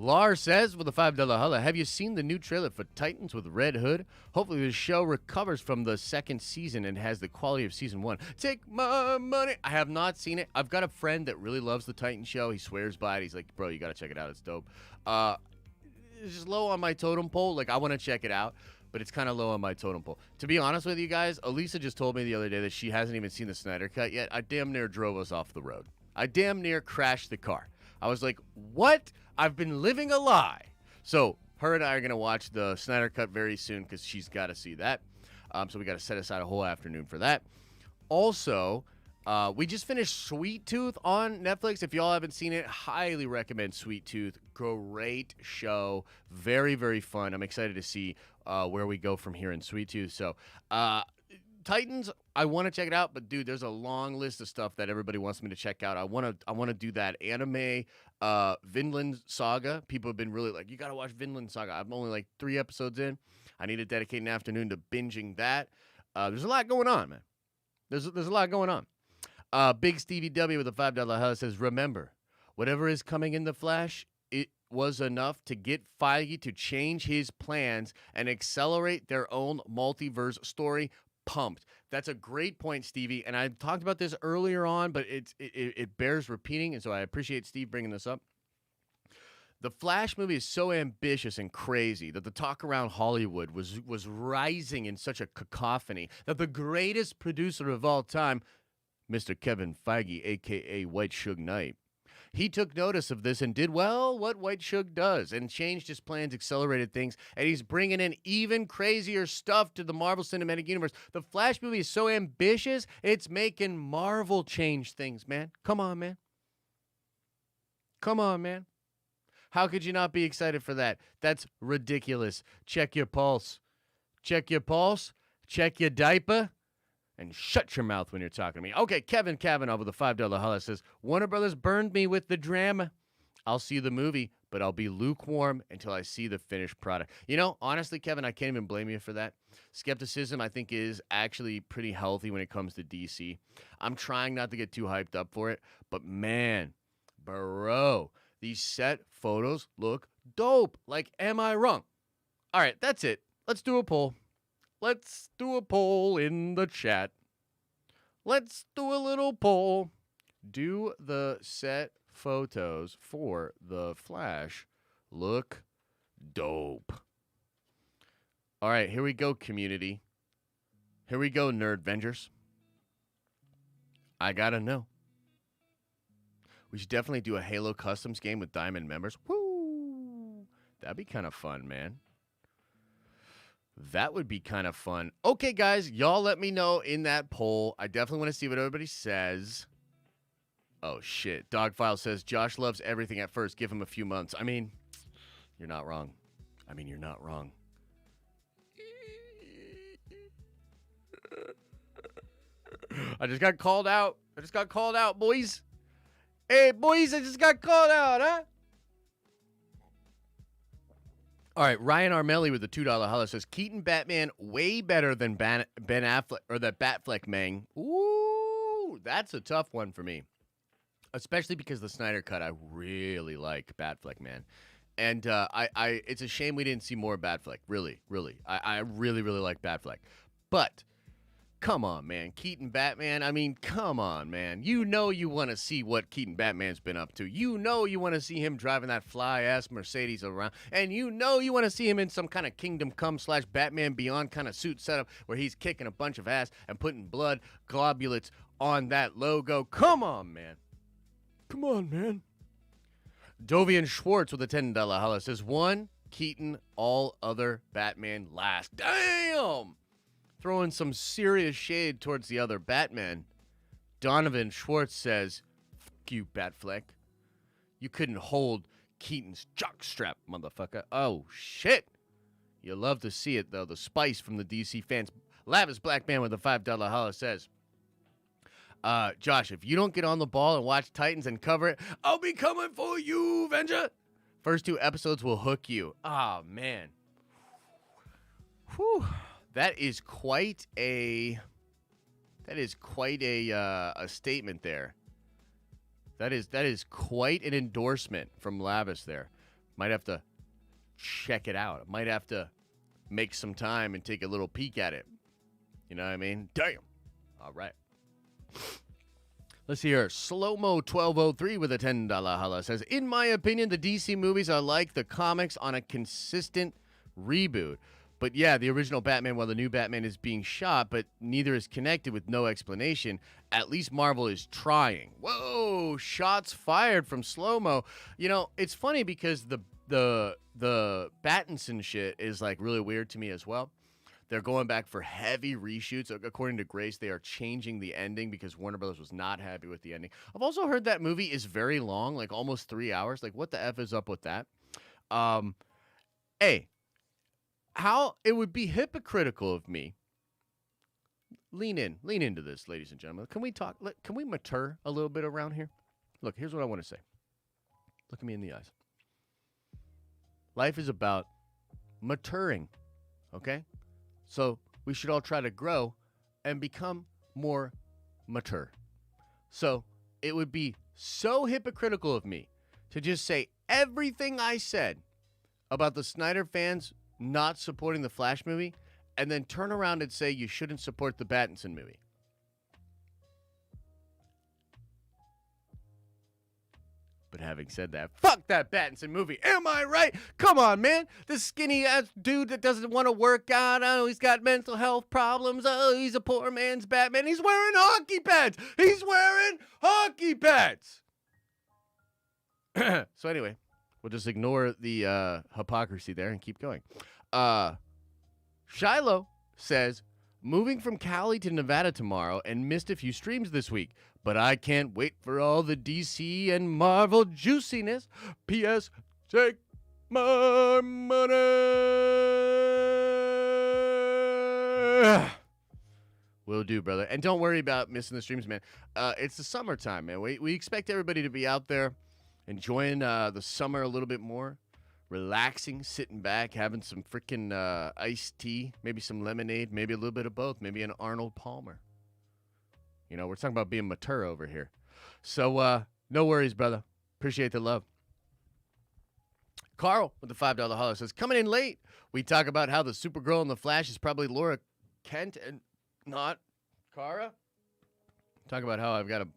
Speaker 1: Lars says with a $5 holla, have you seen the new trailer for Titans with Red Hood? Hopefully the show recovers from the second season and has the quality of season 1. Take my money. I have not seen it. I've got a friend that really loves the Titans show. He swears by it. He's like, bro, you got to check it out. It's dope. It's just low on my totem pole. Like, I want to check it out, but it's kind of low on my totem pole. To be honest with you guys, Elisa just told me the other day that she hasn't even seen the Snyder Cut yet. I damn near drove us off the road. I damn near crashed the car. I was like, what? I've been living a lie. So her and I are going to watch the Snyder Cut very soon because she's got to see that. So we got to set aside a whole afternoon for that. Also, we just finished Sweet Tooth on Netflix. If y'all haven't seen it, highly recommend Sweet Tooth. Great show. Very, very fun. I'm excited to see where we go from here in Sweet Tooth. So Titans, I want to check it out, but dude, there's a long list of stuff that everybody wants me to check out. I want to do that anime Vinland Saga. People have been really like, you got to watch Vinland Saga. I'm only like 3 episodes in. I need to dedicate an afternoon to binging that. There's a lot going on, man. There's a lot going on. Big Stevie W with a $5 house says, remember, whatever is coming in the Flash, it was enough to get Feige to change his plans and accelerate their own multiverse story. Pumped. That's a great point, Stevie. And I talked about this earlier on, but it bears repeating, and so I appreciate Steve bringing this up. The Flash movie is so ambitious and crazy that the talk around Hollywood was rising in such a cacophony that the greatest producer of all time, Mr. Kevin Feige, a.k.a. White Suge Knight, he took notice of this and did, well, what White Suge does and changed his plans, accelerated things, and he's bringing in even crazier stuff to the Marvel Cinematic Universe. The Flash movie is so ambitious, it's making Marvel change things, man. Come on, man. Come on, man. How could you not be excited for that? That's ridiculous. Check your pulse. Check your pulse. Check your diaper. And shut your mouth when you're talking to me. Okay, Kevin Kavanaugh with a $5 holla says, Warner Brothers burned me with the drama. I'll see the movie, but I'll be lukewarm until I see the finished product. You know, honestly, Kevin, I can't even blame you for that. Skepticism, I think, is actually pretty healthy when it comes to DC. I'm trying not to get too hyped up for it, but man, bro, these set photos look dope. Like, am I wrong? All right, that's it. Let's do a poll. Let's do a poll in the chat. Let's do a little poll. Do the set photos for the Flash look dope? All right, here we go, community. Here we go, Nerd Vengers. I gotta know. We should definitely do a Halo Customs game with Diamond members. Woo! That'd be kind of fun, man. That would be kind of fun. Okay, guys, y'all let me know in that poll. I definitely want to see what everybody says. Oh, shit. Dogfile says, Josh loves everything at first. Give him a few months. I mean, you're not wrong. You're not wrong. I just got called out. Boys. Hey, boys, I just got called out, huh? All right, Ryan Armelli with the $2 holla says, Keaton Batman way better than Ben Affleck, or that Batfleck Mang. Ooh, that's a tough one for me. Especially because the Snyder Cut, I really like Batfleck, man. And it's a shame we didn't see more Batfleck, really. I really like Batfleck. But come on, man. Keaton Batman, come on, man. You know you want to see what Keaton Batman's been up to. You know you want to see him driving that fly-ass Mercedes around. And you know you want to see him in some kind of Kingdom Come / Batman Beyond kind of suit setup where he's kicking a bunch of ass and putting blood globulates on that logo. Come on, man. Come on, man. Dovian Schwartz with a $10 holla says, 1, Keaton, all other Batman last. Damn! Throwing some serious shade towards the other Batman. Donovan Schwartz says, fuck you, Batfleck. You couldn't hold Keaton's jockstrap, motherfucker. Oh, shit. You love to see it, though. The spice from the DC fans. Lavish Black Man with a $5 holla says, Josh, if you don't get on the ball and watch Titans and cover it, I'll be coming for you, Avenger. First 2 episodes will hook you. Ah, man. Whew. That is quite a statement there. That is quite an endorsement from Lavis there. Might have to check it out. Might have to make some time and take a little peek at it. You know what I mean? Damn. All right. Let's see here. Slow-mo1203 with a $10 holla says, in my opinion, the DC movies are like the comics on a consistent reboot. But yeah, the original Batman, while the new Batman is being shot, but neither is connected with no explanation, at least Marvel is trying. Whoa, shots fired from Slow-mo. You know, it's funny because the Pattinson shit is like really weird to me as well. They're going back for heavy reshoots. According to Grace, they are changing the ending because Warner Brothers was not happy with the ending. I've also heard that movie is very long, like almost 3 hours. Like, what the F is up with that? Hey, how it would be hypocritical of me. Lean into this, ladies and gentlemen. Can we talk? Can we mature a little bit around here? Look, here's what I want to say. Look at me in the eyes. Life is about maturing, okay? So we should all try to grow and become more mature. So it would be so hypocritical of me to just say everything I said about the Snyder fans not supporting the Flash movie and then turn around and say you shouldn't support the Pattinson movie. But having said that, fuck that Pattinson movie. Am I right? Come on, man. This skinny-ass dude that doesn't want to work out. Oh, he's got mental health problems. Oh, he's a poor man's Batman. He's wearing hockey pads. He's wearing hockey pads. So anyway, we'll just ignore the hypocrisy there and keep going. Shiloh says, moving from Cali to Nevada tomorrow and missed a few streams this week. But I can't wait for all the DC and Marvel juiciness. P.S. Take my money. Will do, brother. And don't worry about missing the streams, man. It's the summertime, man. We expect everybody to be out there enjoying the summer a little bit more. Relaxing, sitting back, having some freaking iced tea, maybe some lemonade, maybe a little bit of both, maybe an Arnold Palmer. You know, we're talking about being mature over here. So, no worries, brother. Appreciate the love. Carl with the $5 holler says, coming in late, we talk about how the Supergirl in the Flash is probably Laura Kent and not Kara. Talk about how I've got a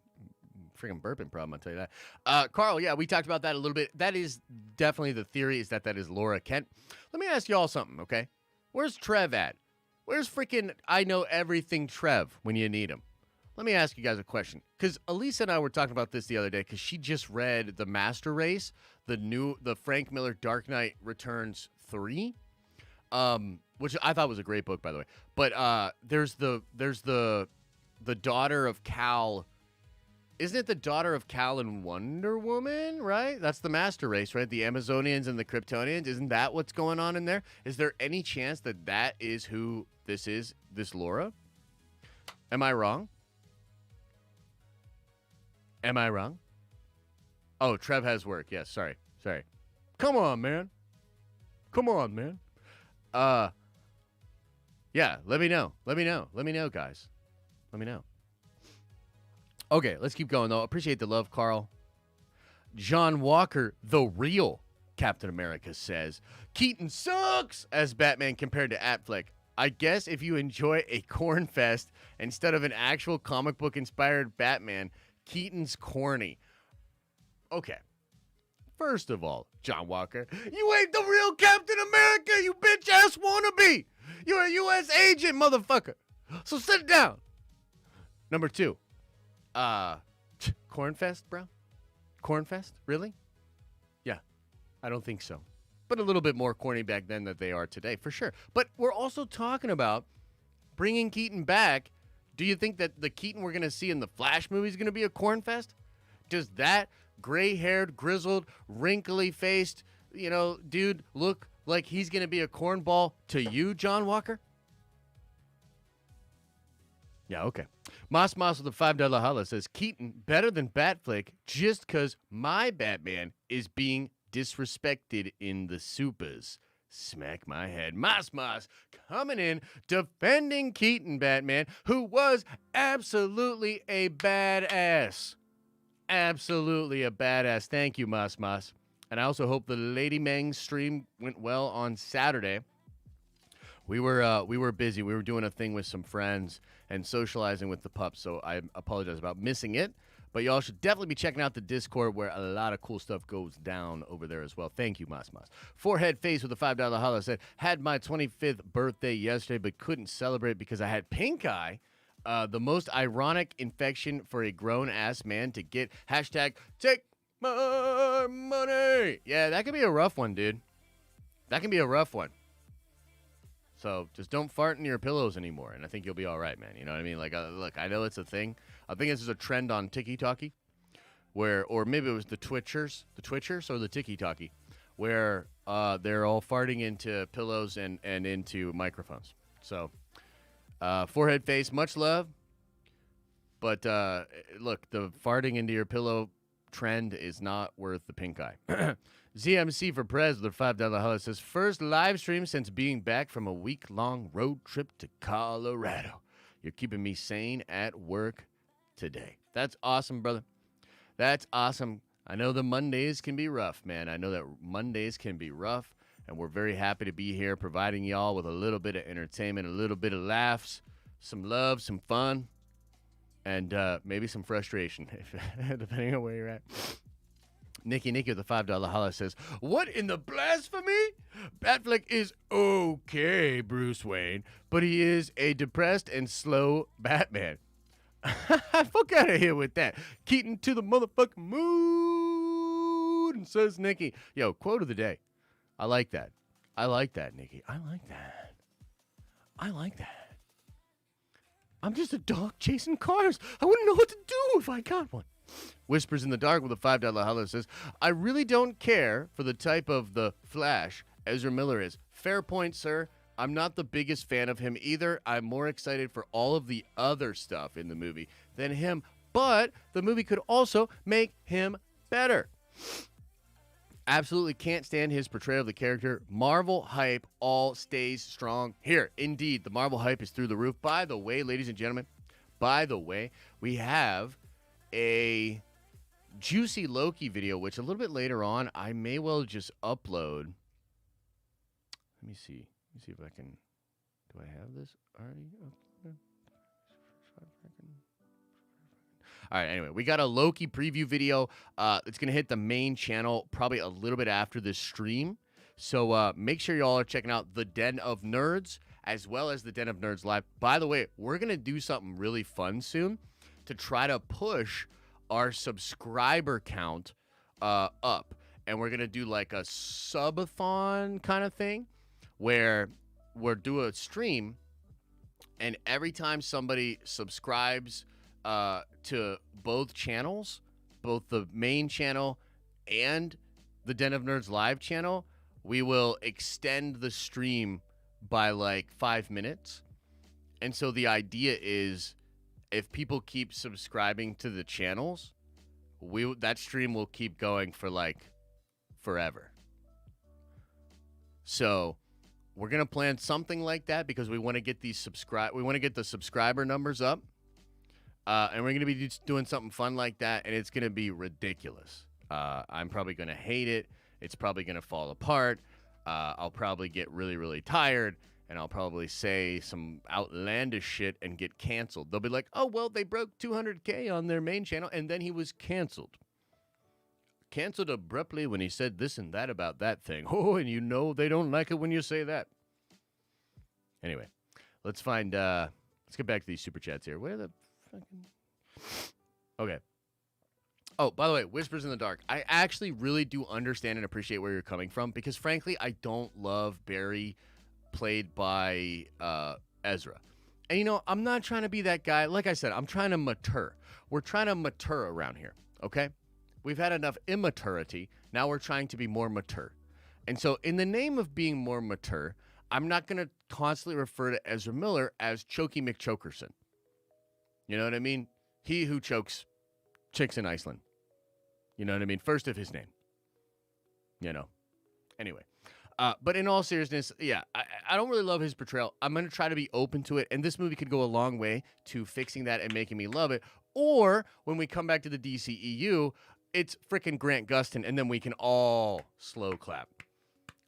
Speaker 1: freaking burping problem, I'll tell you that. Carl, yeah, we talked about that a little bit. That is definitely the theory, is that is Laura Kent. Let me ask y'all something, okay? Where's Trev at? Where's freaking I Know Everything Trev when you need him? Let me ask you guys a question, because Elisa and I were talking about this the other day, because she just read The Master Race, the Frank Miller Dark Knight Returns 3, which I thought was a great book, by the way. But there's the daughter of Kal. Isn't it the daughter of Kal and Wonder Woman, right? That's the Master Race, right? The Amazonians and the Kryptonians. Isn't that what's going on in there? Is there any chance that is who this is, this Laura? Am I wrong? Am I wrong? Oh, Trev has work. Yes, sorry. Come on, man. Yeah, let me know, guys. Let me know. Okay, let's keep going, though. Appreciate the love, Carl. John Walker, the real Captain America, says, Keaton sucks as Batman compared to Affleck. I guess if you enjoy a corn fest instead of an actual comic book inspired Batman, Keaton's corny. Okay. First of all, John Walker, you ain't the real Captain America, you bitch-ass wannabe. You're a U.S. agent, motherfucker. So sit down. Number 2. Cornfest, bro? Cornfest? Really? Yeah, I don't think so. But a little bit more corny back then than they are today, for sure. But we're also talking about bringing Keaton back. Do you think that the Keaton we're going to see in the Flash movie is going to be a cornfest? Does that gray-haired, grizzled, wrinkly-faced, dude look like he's going to be a cornball to you, John Walker? Yeah, okay. Moss with a $5 holla says, Keaton, better than Batflick just because my Batman is being disrespected in the supers. Smack my head. Moss coming in, defending Keaton Batman, who was absolutely a badass. Absolutely a badass. Thank you, Moss. And I also hope the Lady Meng stream went well on Saturday. We were busy. We were doing a thing with some friends and socializing with the pups, so I apologize about missing it. But y'all should definitely be checking out the Discord where a lot of cool stuff goes down over there as well. Thank you, Moss. Forehead Face with a $5 holla said, had my 25th birthday yesterday but couldn't celebrate because I had pink eye. The most ironic infection for a grown-ass man to get. Hashtag take my money. Yeah, that can be a rough one, dude. That can be a rough one. So just don't fart in your pillows anymore, and I think you'll be all right, man. You know what I mean? Like, look, I know it's a thing. I think this is a trend on TikTok, or maybe it was the Twitchers or the TikTok, where they're all farting into pillows and into microphones. So, Forehead Face, much love. But look, the farting into your pillow trend is not worth the pink eye. ZMC for Prez with a $5 holla says, first live stream since being back from a week-long road trip to Colorado. You're keeping me sane at work today. That's awesome, brother. That's awesome. I know the Mondays can be rough, man. I know that Mondays can be rough, and we're very happy to be here providing y'all with a little bit of entertainment, a little bit of laughs, some love, some fun, and maybe some frustration, depending on where you're at. Nikki with the $5 holla says, what in the blasphemy? Batfleck is okay, Bruce Wayne, but he is a depressed and slow Batman. Fuck out of here with that. Keaton to the motherfucking moon, says Nikki. Yo, quote of the day. I like that. I like that, Nikki. I like that. I like that. I'm just a dog chasing cars. I wouldn't know what to do if I got one. Whispers in the Dark with a $5 holla says, I really don't care for the type of the Flash Ezra Miller is. Fair point, sir. I'm not the biggest fan of him either. I'm more excited for all of the other stuff in the movie than him, but the movie could also make him better. Absolutely can't stand his portrayal of the character. Marvel hype all stays strong here. Indeed, the Marvel hype is through the roof. By the way, ladies and gentlemen, we have a juicy Loki video, which a little bit later on, I may well just upload. Let me see if I can. Do I have this already uploaded? All right, anyway, we got a Loki preview video. It's going to hit the main channel probably a little bit after this stream. So make sure y'all are checking out The Den of Nerds as well as The Den of Nerds Live. By the way, we're going to do something really fun soon to try to push our subscriber count up. And we're going to do like a subathon kind of thing where we'll do a stream, and every time somebody subscribes to both channels, both the main channel and the Den of Nerds live channel, we will extend the stream by like 5 minutes. And so the idea is, if people keep subscribing to the channels, that stream will keep going for like forever. So we're gonna plan something like that because we want to get the subscriber numbers up, and we're gonna be doing something fun like that, and it's gonna be ridiculous. I'm probably gonna hate it. It's probably gonna fall apart. I'll probably get really, really tired, and I'll probably say some outlandish shit and get canceled. They'll be like, oh, well, they broke 200K on their main channel, and then he was canceled. Canceled abruptly when he said this and that about that thing. Oh, and you know they don't like it when you say that. Anyway, let's get back to these super chats here. Where the fucking... Okay. Oh, by the way, Whispers in the Dark. I actually really do understand and appreciate where you're coming from because, frankly, I don't love Barry played by Ezra. And, you know, I'm not trying to be that guy. Like I said, I'm trying to mature. We're trying to mature around here, okay? We've had enough immaturity. Now we're trying to be more mature. And so in the name of being more mature, I'm not going to constantly refer to Ezra Miller as Chokey McChokerson. You know what I mean? He who chokes chicks in Iceland. You know what I mean? First of his name. You know. Anyway. But in all seriousness, yeah, I don't really love his portrayal. I'm going to try to be open to it, and this movie could go a long way to fixing that and making me love it. Or when we come back to the DCEU, it's frickin' Grant Gustin, and then we can all slow clap.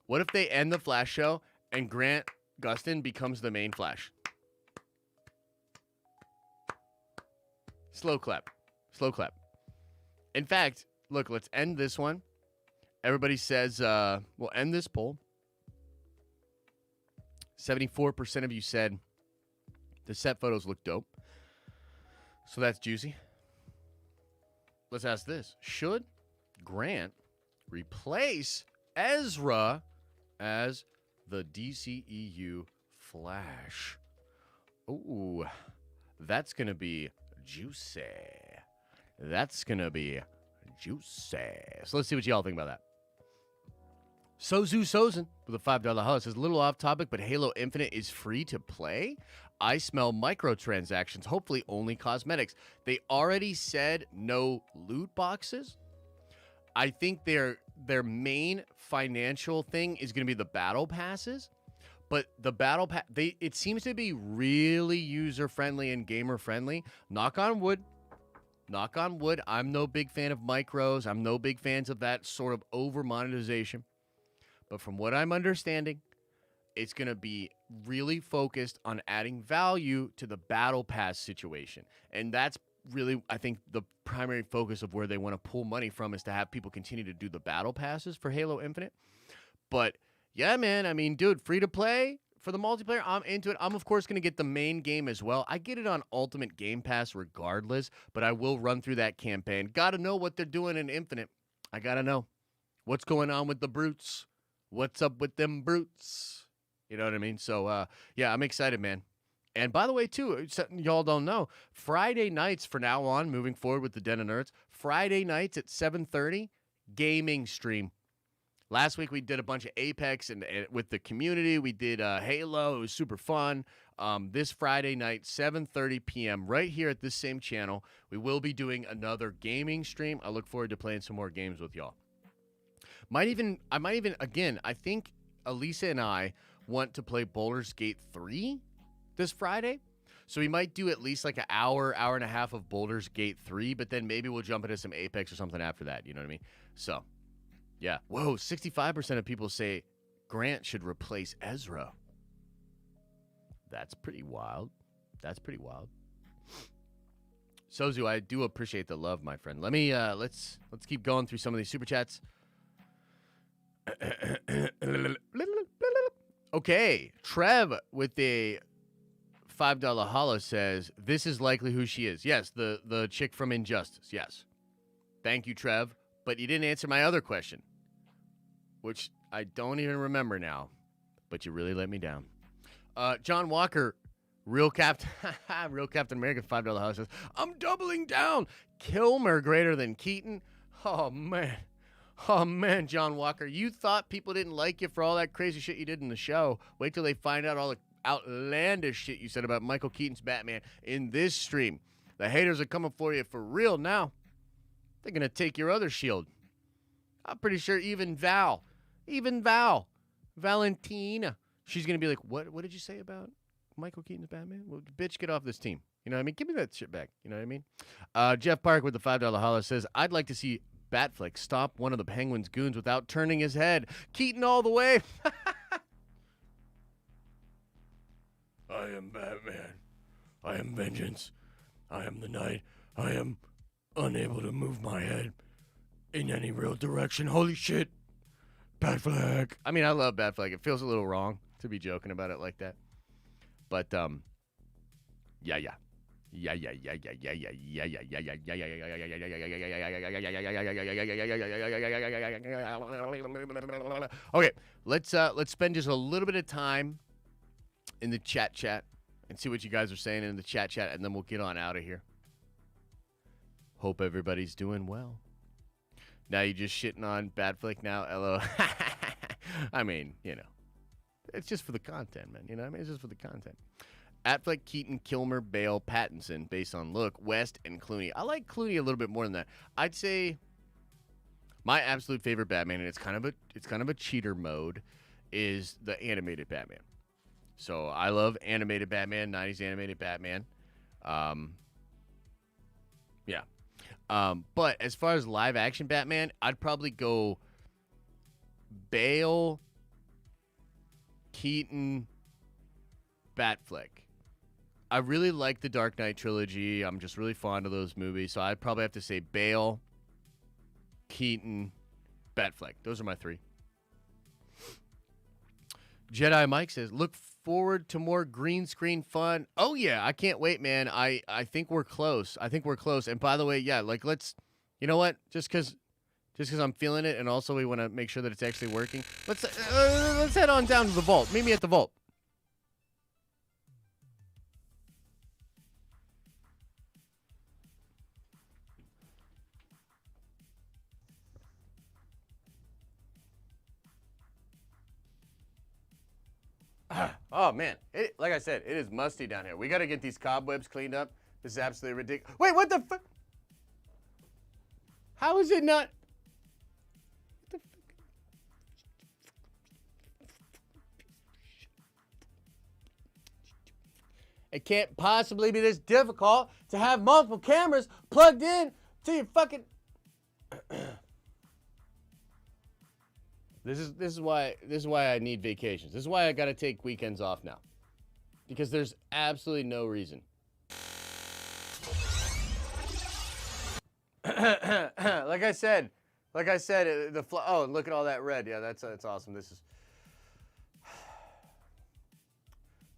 Speaker 1: What if they end the Flash show and Grant Gustin becomes the main Flash? Slow clap. Slow clap. In fact, look, let's end this one. Everybody says, we'll end this poll. 74% of you said the set photos look dope. So that's juicy. Let's ask this. Should Grant replace Ezra as the DCEU Flash? Ooh, that's going to be juicy. That's going to be juicy. So let's see what y'all think about that. Sozu Sozin with a $5 house says, a little off topic, but Halo Infinite is free to play. I smell microtransactions, hopefully only cosmetics. They already said no loot boxes. I think their main financial thing is going to be the battle passes. But the battle pass, it seems to be really user-friendly and gamer-friendly. Knock on wood. Knock on wood. I'm no big fan of micros. I'm no big fans of that sort of over-monetization. But from what I'm understanding, it's going to be really focused on adding value to the battle pass situation. And that's really, I think, the primary focus of where they want to pull money from is to have people continue to do the battle passes for Halo Infinite. But, yeah, man, I mean, dude, free to play for the multiplayer, I'm into it. I'm, of course, going to get the main game as well. I get it on Ultimate Game Pass regardless, but I will run through that campaign. Got to know what they're doing in Infinite. I got to know what's going on with the brutes. What's up with them brutes? You know what I mean? So, yeah, I'm excited, man. And by the way, too, something y'all don't know, Friday nights for now on, moving forward with the Den of Nerds, Friday nights at 7:30, gaming stream. Last week we did a bunch of Apex and with the community. We did Halo. It was super fun. This Friday night, 7:30 p.m., right here at this same channel, we will be doing another gaming stream. I look forward to playing some more games with y'all. I might even, again, I think Elisa and I want to play Baldur's Gate 3 this Friday. So we might do at least like an hour and a half of Baldur's Gate 3, but then maybe we'll jump into some Apex or something after that. You know what I mean? So, yeah. Whoa, 65% of people say Grant should replace Ezra. That's pretty wild. That's pretty wild. Sozu, I do appreciate the love, my friend. Let me, let's keep going through some of these super chats. Okay, Trev with a $5 hollow says, this is likely who she is. Yes, the chick from Injustice, yes. Thank you, Trev. But you didn't answer my other question, which I don't even remember now, but you really let me down. John Walker, Real Captain America, $5 hollow says, I'm doubling down. Kilmer greater than Keaton. Oh, man. Oh, man, John Walker, you thought people didn't like you for all that crazy shit you did in the show. Wait till they find out all the outlandish shit you said about Michael Keaton's Batman in this stream. The haters are coming for you for real now. They're going to take your other shield. I'm pretty sure even Valentina, she's going to be like, what did you say about Michael Keaton's Batman? Well, bitch, get off this team. You know what I mean? Give me that shit back. You know what I mean? Jeff Park with the $5 holler says, I'd like to see Batfleck stop one of the Penguin's goons without turning his head. Keaton all the way. I am Batman. I am vengeance. I am the night. I am unable to move my head in any real direction. Holy shit. Batfleck. I mean, I love Batfleck. It feels a little wrong to be joking about it like that. But, yeah. Okay, let's spend just a little bit of time in the chat and see what you guys are saying in the chat, and then we'll get on out of here. Hope everybody's doing well. Now you just shitting on Batflick now, LO. I mean, you know, it's just for the content, man. You know what I mean? It's just for the content. Affleck, Keaton, Kilmer, Bale, Pattinson, based on look, West, and Clooney. I like Clooney a little bit more than that. I'd say my absolute favorite Batman, and it's kind of a cheater mode, is the animated Batman. So I love animated Batman, 90s animated Batman. Yeah. But as far as live action Batman, I'd probably go Bale, Keaton, Batfleck. I really like the Dark Knight trilogy. I'm just really fond of those movies. So I'd probably have to say Bale, Keaton, Batfleck. Those are my three. Jedi Mike says, look forward to more green screen fun. Oh, yeah. I can't wait, man. I think we're close. And by the way, yeah, like let's, you know what? Just because I'm feeling it, and also we want to make sure that it's actually working. Let's head on down to the vault. Meet me at the vault. Oh, man. Like I said, it is musty down here. We got to get these cobwebs cleaned up. This is absolutely ridiculous. Wait, what the fuck? How is it not? What the fuck? It can't possibly be this difficult to have multiple cameras plugged in to your fucking... This is why I need vacations. This is why I got to take weekends off now. Because there's absolutely no reason. Like I said, oh, look at all that red. Yeah, that's awesome. This is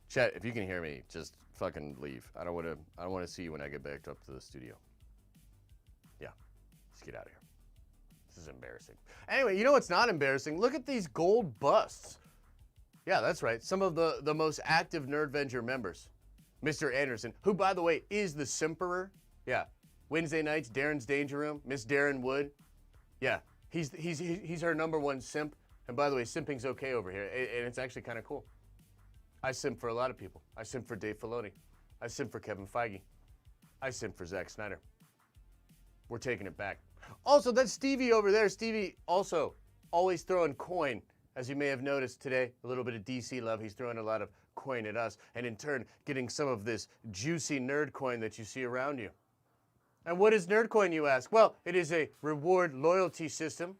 Speaker 1: Chet, if you can hear me, just fucking leave. I don't want to see you when I get back up to the studio. Yeah. Let's get out of here. This is embarrassing. Anyway, you know what's not embarrassing? Look at these gold busts. Yeah, that's right. Some of the most active Nerdventure members. Mr. Anderson, who, by the way, is the Simperer. Yeah. Wednesday nights, Darren's Danger Room. Miss Darren Wood. Yeah. He's her number one simp. And by the way, simping's okay over here. And it's actually kind of cool. I simp for a lot of people. I simp for Dave Filoni. I simp for Kevin Feige. I simp for Zack Snyder. We're taking it back. Also, that's Stevie over there. Stevie also always throwing coin. As you may have noticed today, a little bit of DC love. He's throwing a lot of coin at us, and in turn, getting some of this juicy nerd coin that you see around you. And what is nerd coin, you ask? Well, it is a reward loyalty system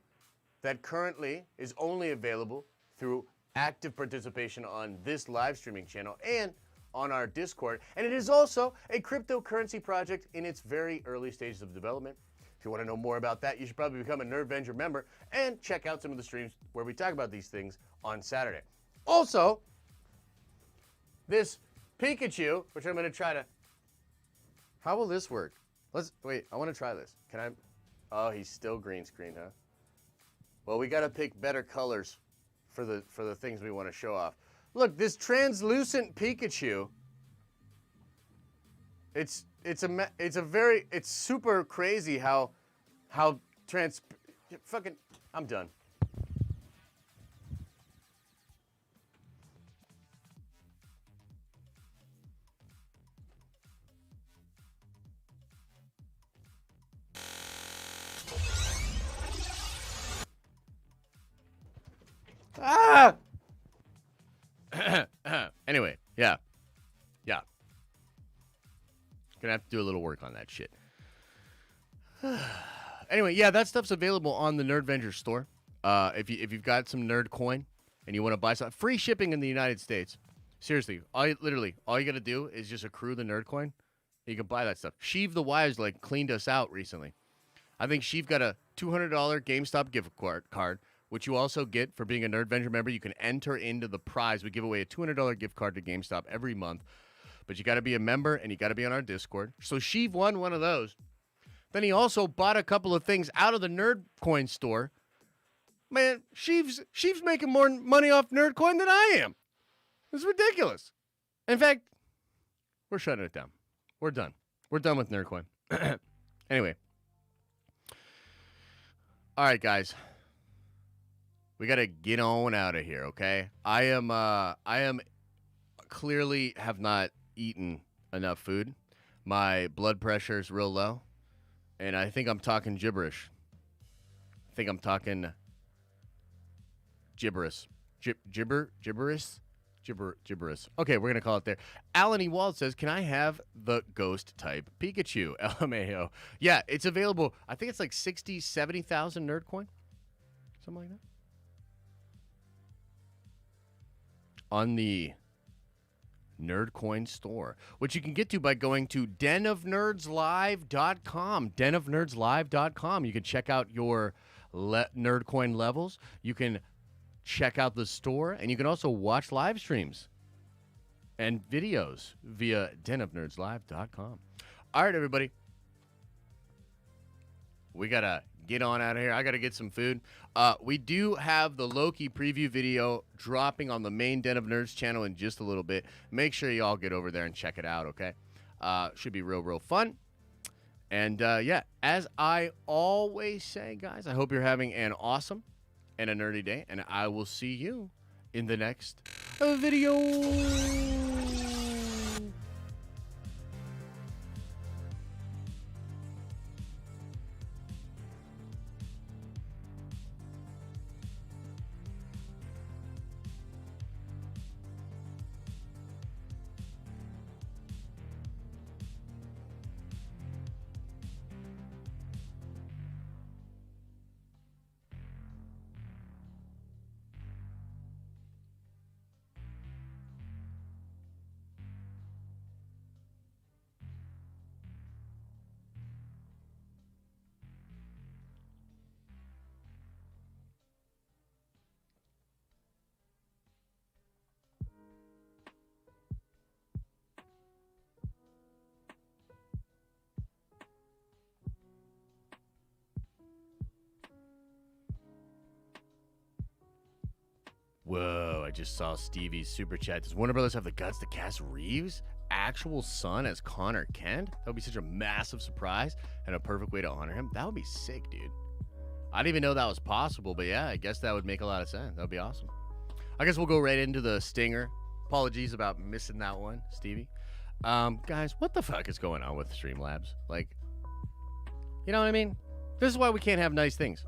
Speaker 1: that currently is only available through active participation on this live streaming channel and on our Discord. And it is also a cryptocurrency project in its very early stages of development. If you want to know more about that, you should probably become a Nerdventure member and check out some of the streams where we talk about these things on Saturday. Also, this Pikachu, which I'm going to try to... How will this work? Wait, I want to try this. Can I... Oh, he's still green screen, huh? Well, we got to pick better colors for the things we want to show off. Look, this translucent Pikachu... It's super crazy how fucking, I'm done. Ah! Anyway, yeah. Gonna have to do a little work on that shit. Anyway, yeah, that stuff's available on the Nerdventure store. If you've got some nerd coin and you want to buy some, free shipping in the United States. Seriously, all you gotta do is just accrue the nerd coin. You can buy that stuff. Sheev the Wise cleaned us out recently. I think Sheev got a $200 GameStop gift card, which you also get for being a Nerdventure member. You can enter into the prize. We give away a $200 gift card to GameStop every month. But you got to be a member, and you got to be on our Discord. So Sheev won one of those. Then he also bought a couple of things out of the Nerdcoin store. Man, Sheev's making more money off Nerdcoin than I am. It's ridiculous. In fact, we're shutting it down. We're done. We're done with Nerdcoin. Anyway. All right, guys. We got to get on out of here, okay? I am clearly have not eaten enough food. My blood pressure is real low, and I think I'm talking gibberish. I think I'm talking gibberish. Gibberish? Gibberish. Okay, we're going to call it there. Alan Ewald says, can I have the ghost type Pikachu? LMAO. Yeah, it's available. I think it's like 60, 70,000 nerd coin. Something like that. On the Nerdcoin store, which you can get to by going to denofnerdslive.com. denofnerdslive.com. You can check out your Nerdcoin levels. You can check out the store, and you can also watch live streams and videos via denofnerdslive.com. All right, everybody. We got to get on out of here. I got to get some food. We do have the Loki preview video dropping on the main Den of Nerds channel in just a little bit. Make sure you all get over there and check it out, okay? Should be real fun. And, yeah, as I always say, guys, I hope you're having an awesome and a nerdy day, and I will see you in the next video. Whoa, I just saw Stevie's super chat. Does Warner Brothers have the guts to cast Reeves' actual son as Connor Kent? That would be such a massive surprise and a perfect way to honor him. That would be sick, dude. I didn't even know that was possible, but yeah, I guess that would make a lot of sense. That would be awesome. I guess we'll go right into the stinger. Apologies about missing that one, Stevie. Guys, what the fuck is going on with Streamlabs? Like, you know what I mean? This is why we can't have nice things.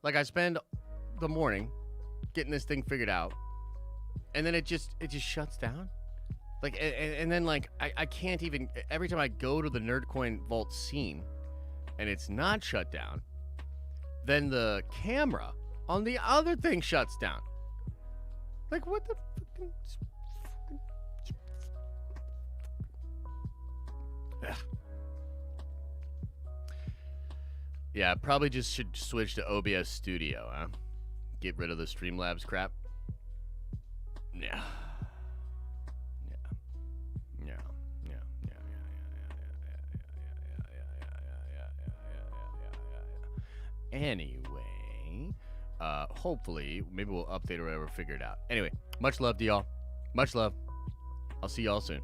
Speaker 1: Like, I spend the morning getting this thing figured out, and then it just shuts down. Like, and then like I can't even, every time I go to the Nerdcoin Vault scene and it's not shut down, then the camera on the other thing shuts down. Like, what the fucking ugh. Yeah, probably just should switch to OBS Studio, huh? Get rid of the Streamlabs crap. Yeah. Anyway, hopefully, maybe we'll update or whatever, figure it out. Anyway, much love to y'all. Much love. I'll see y'all soon.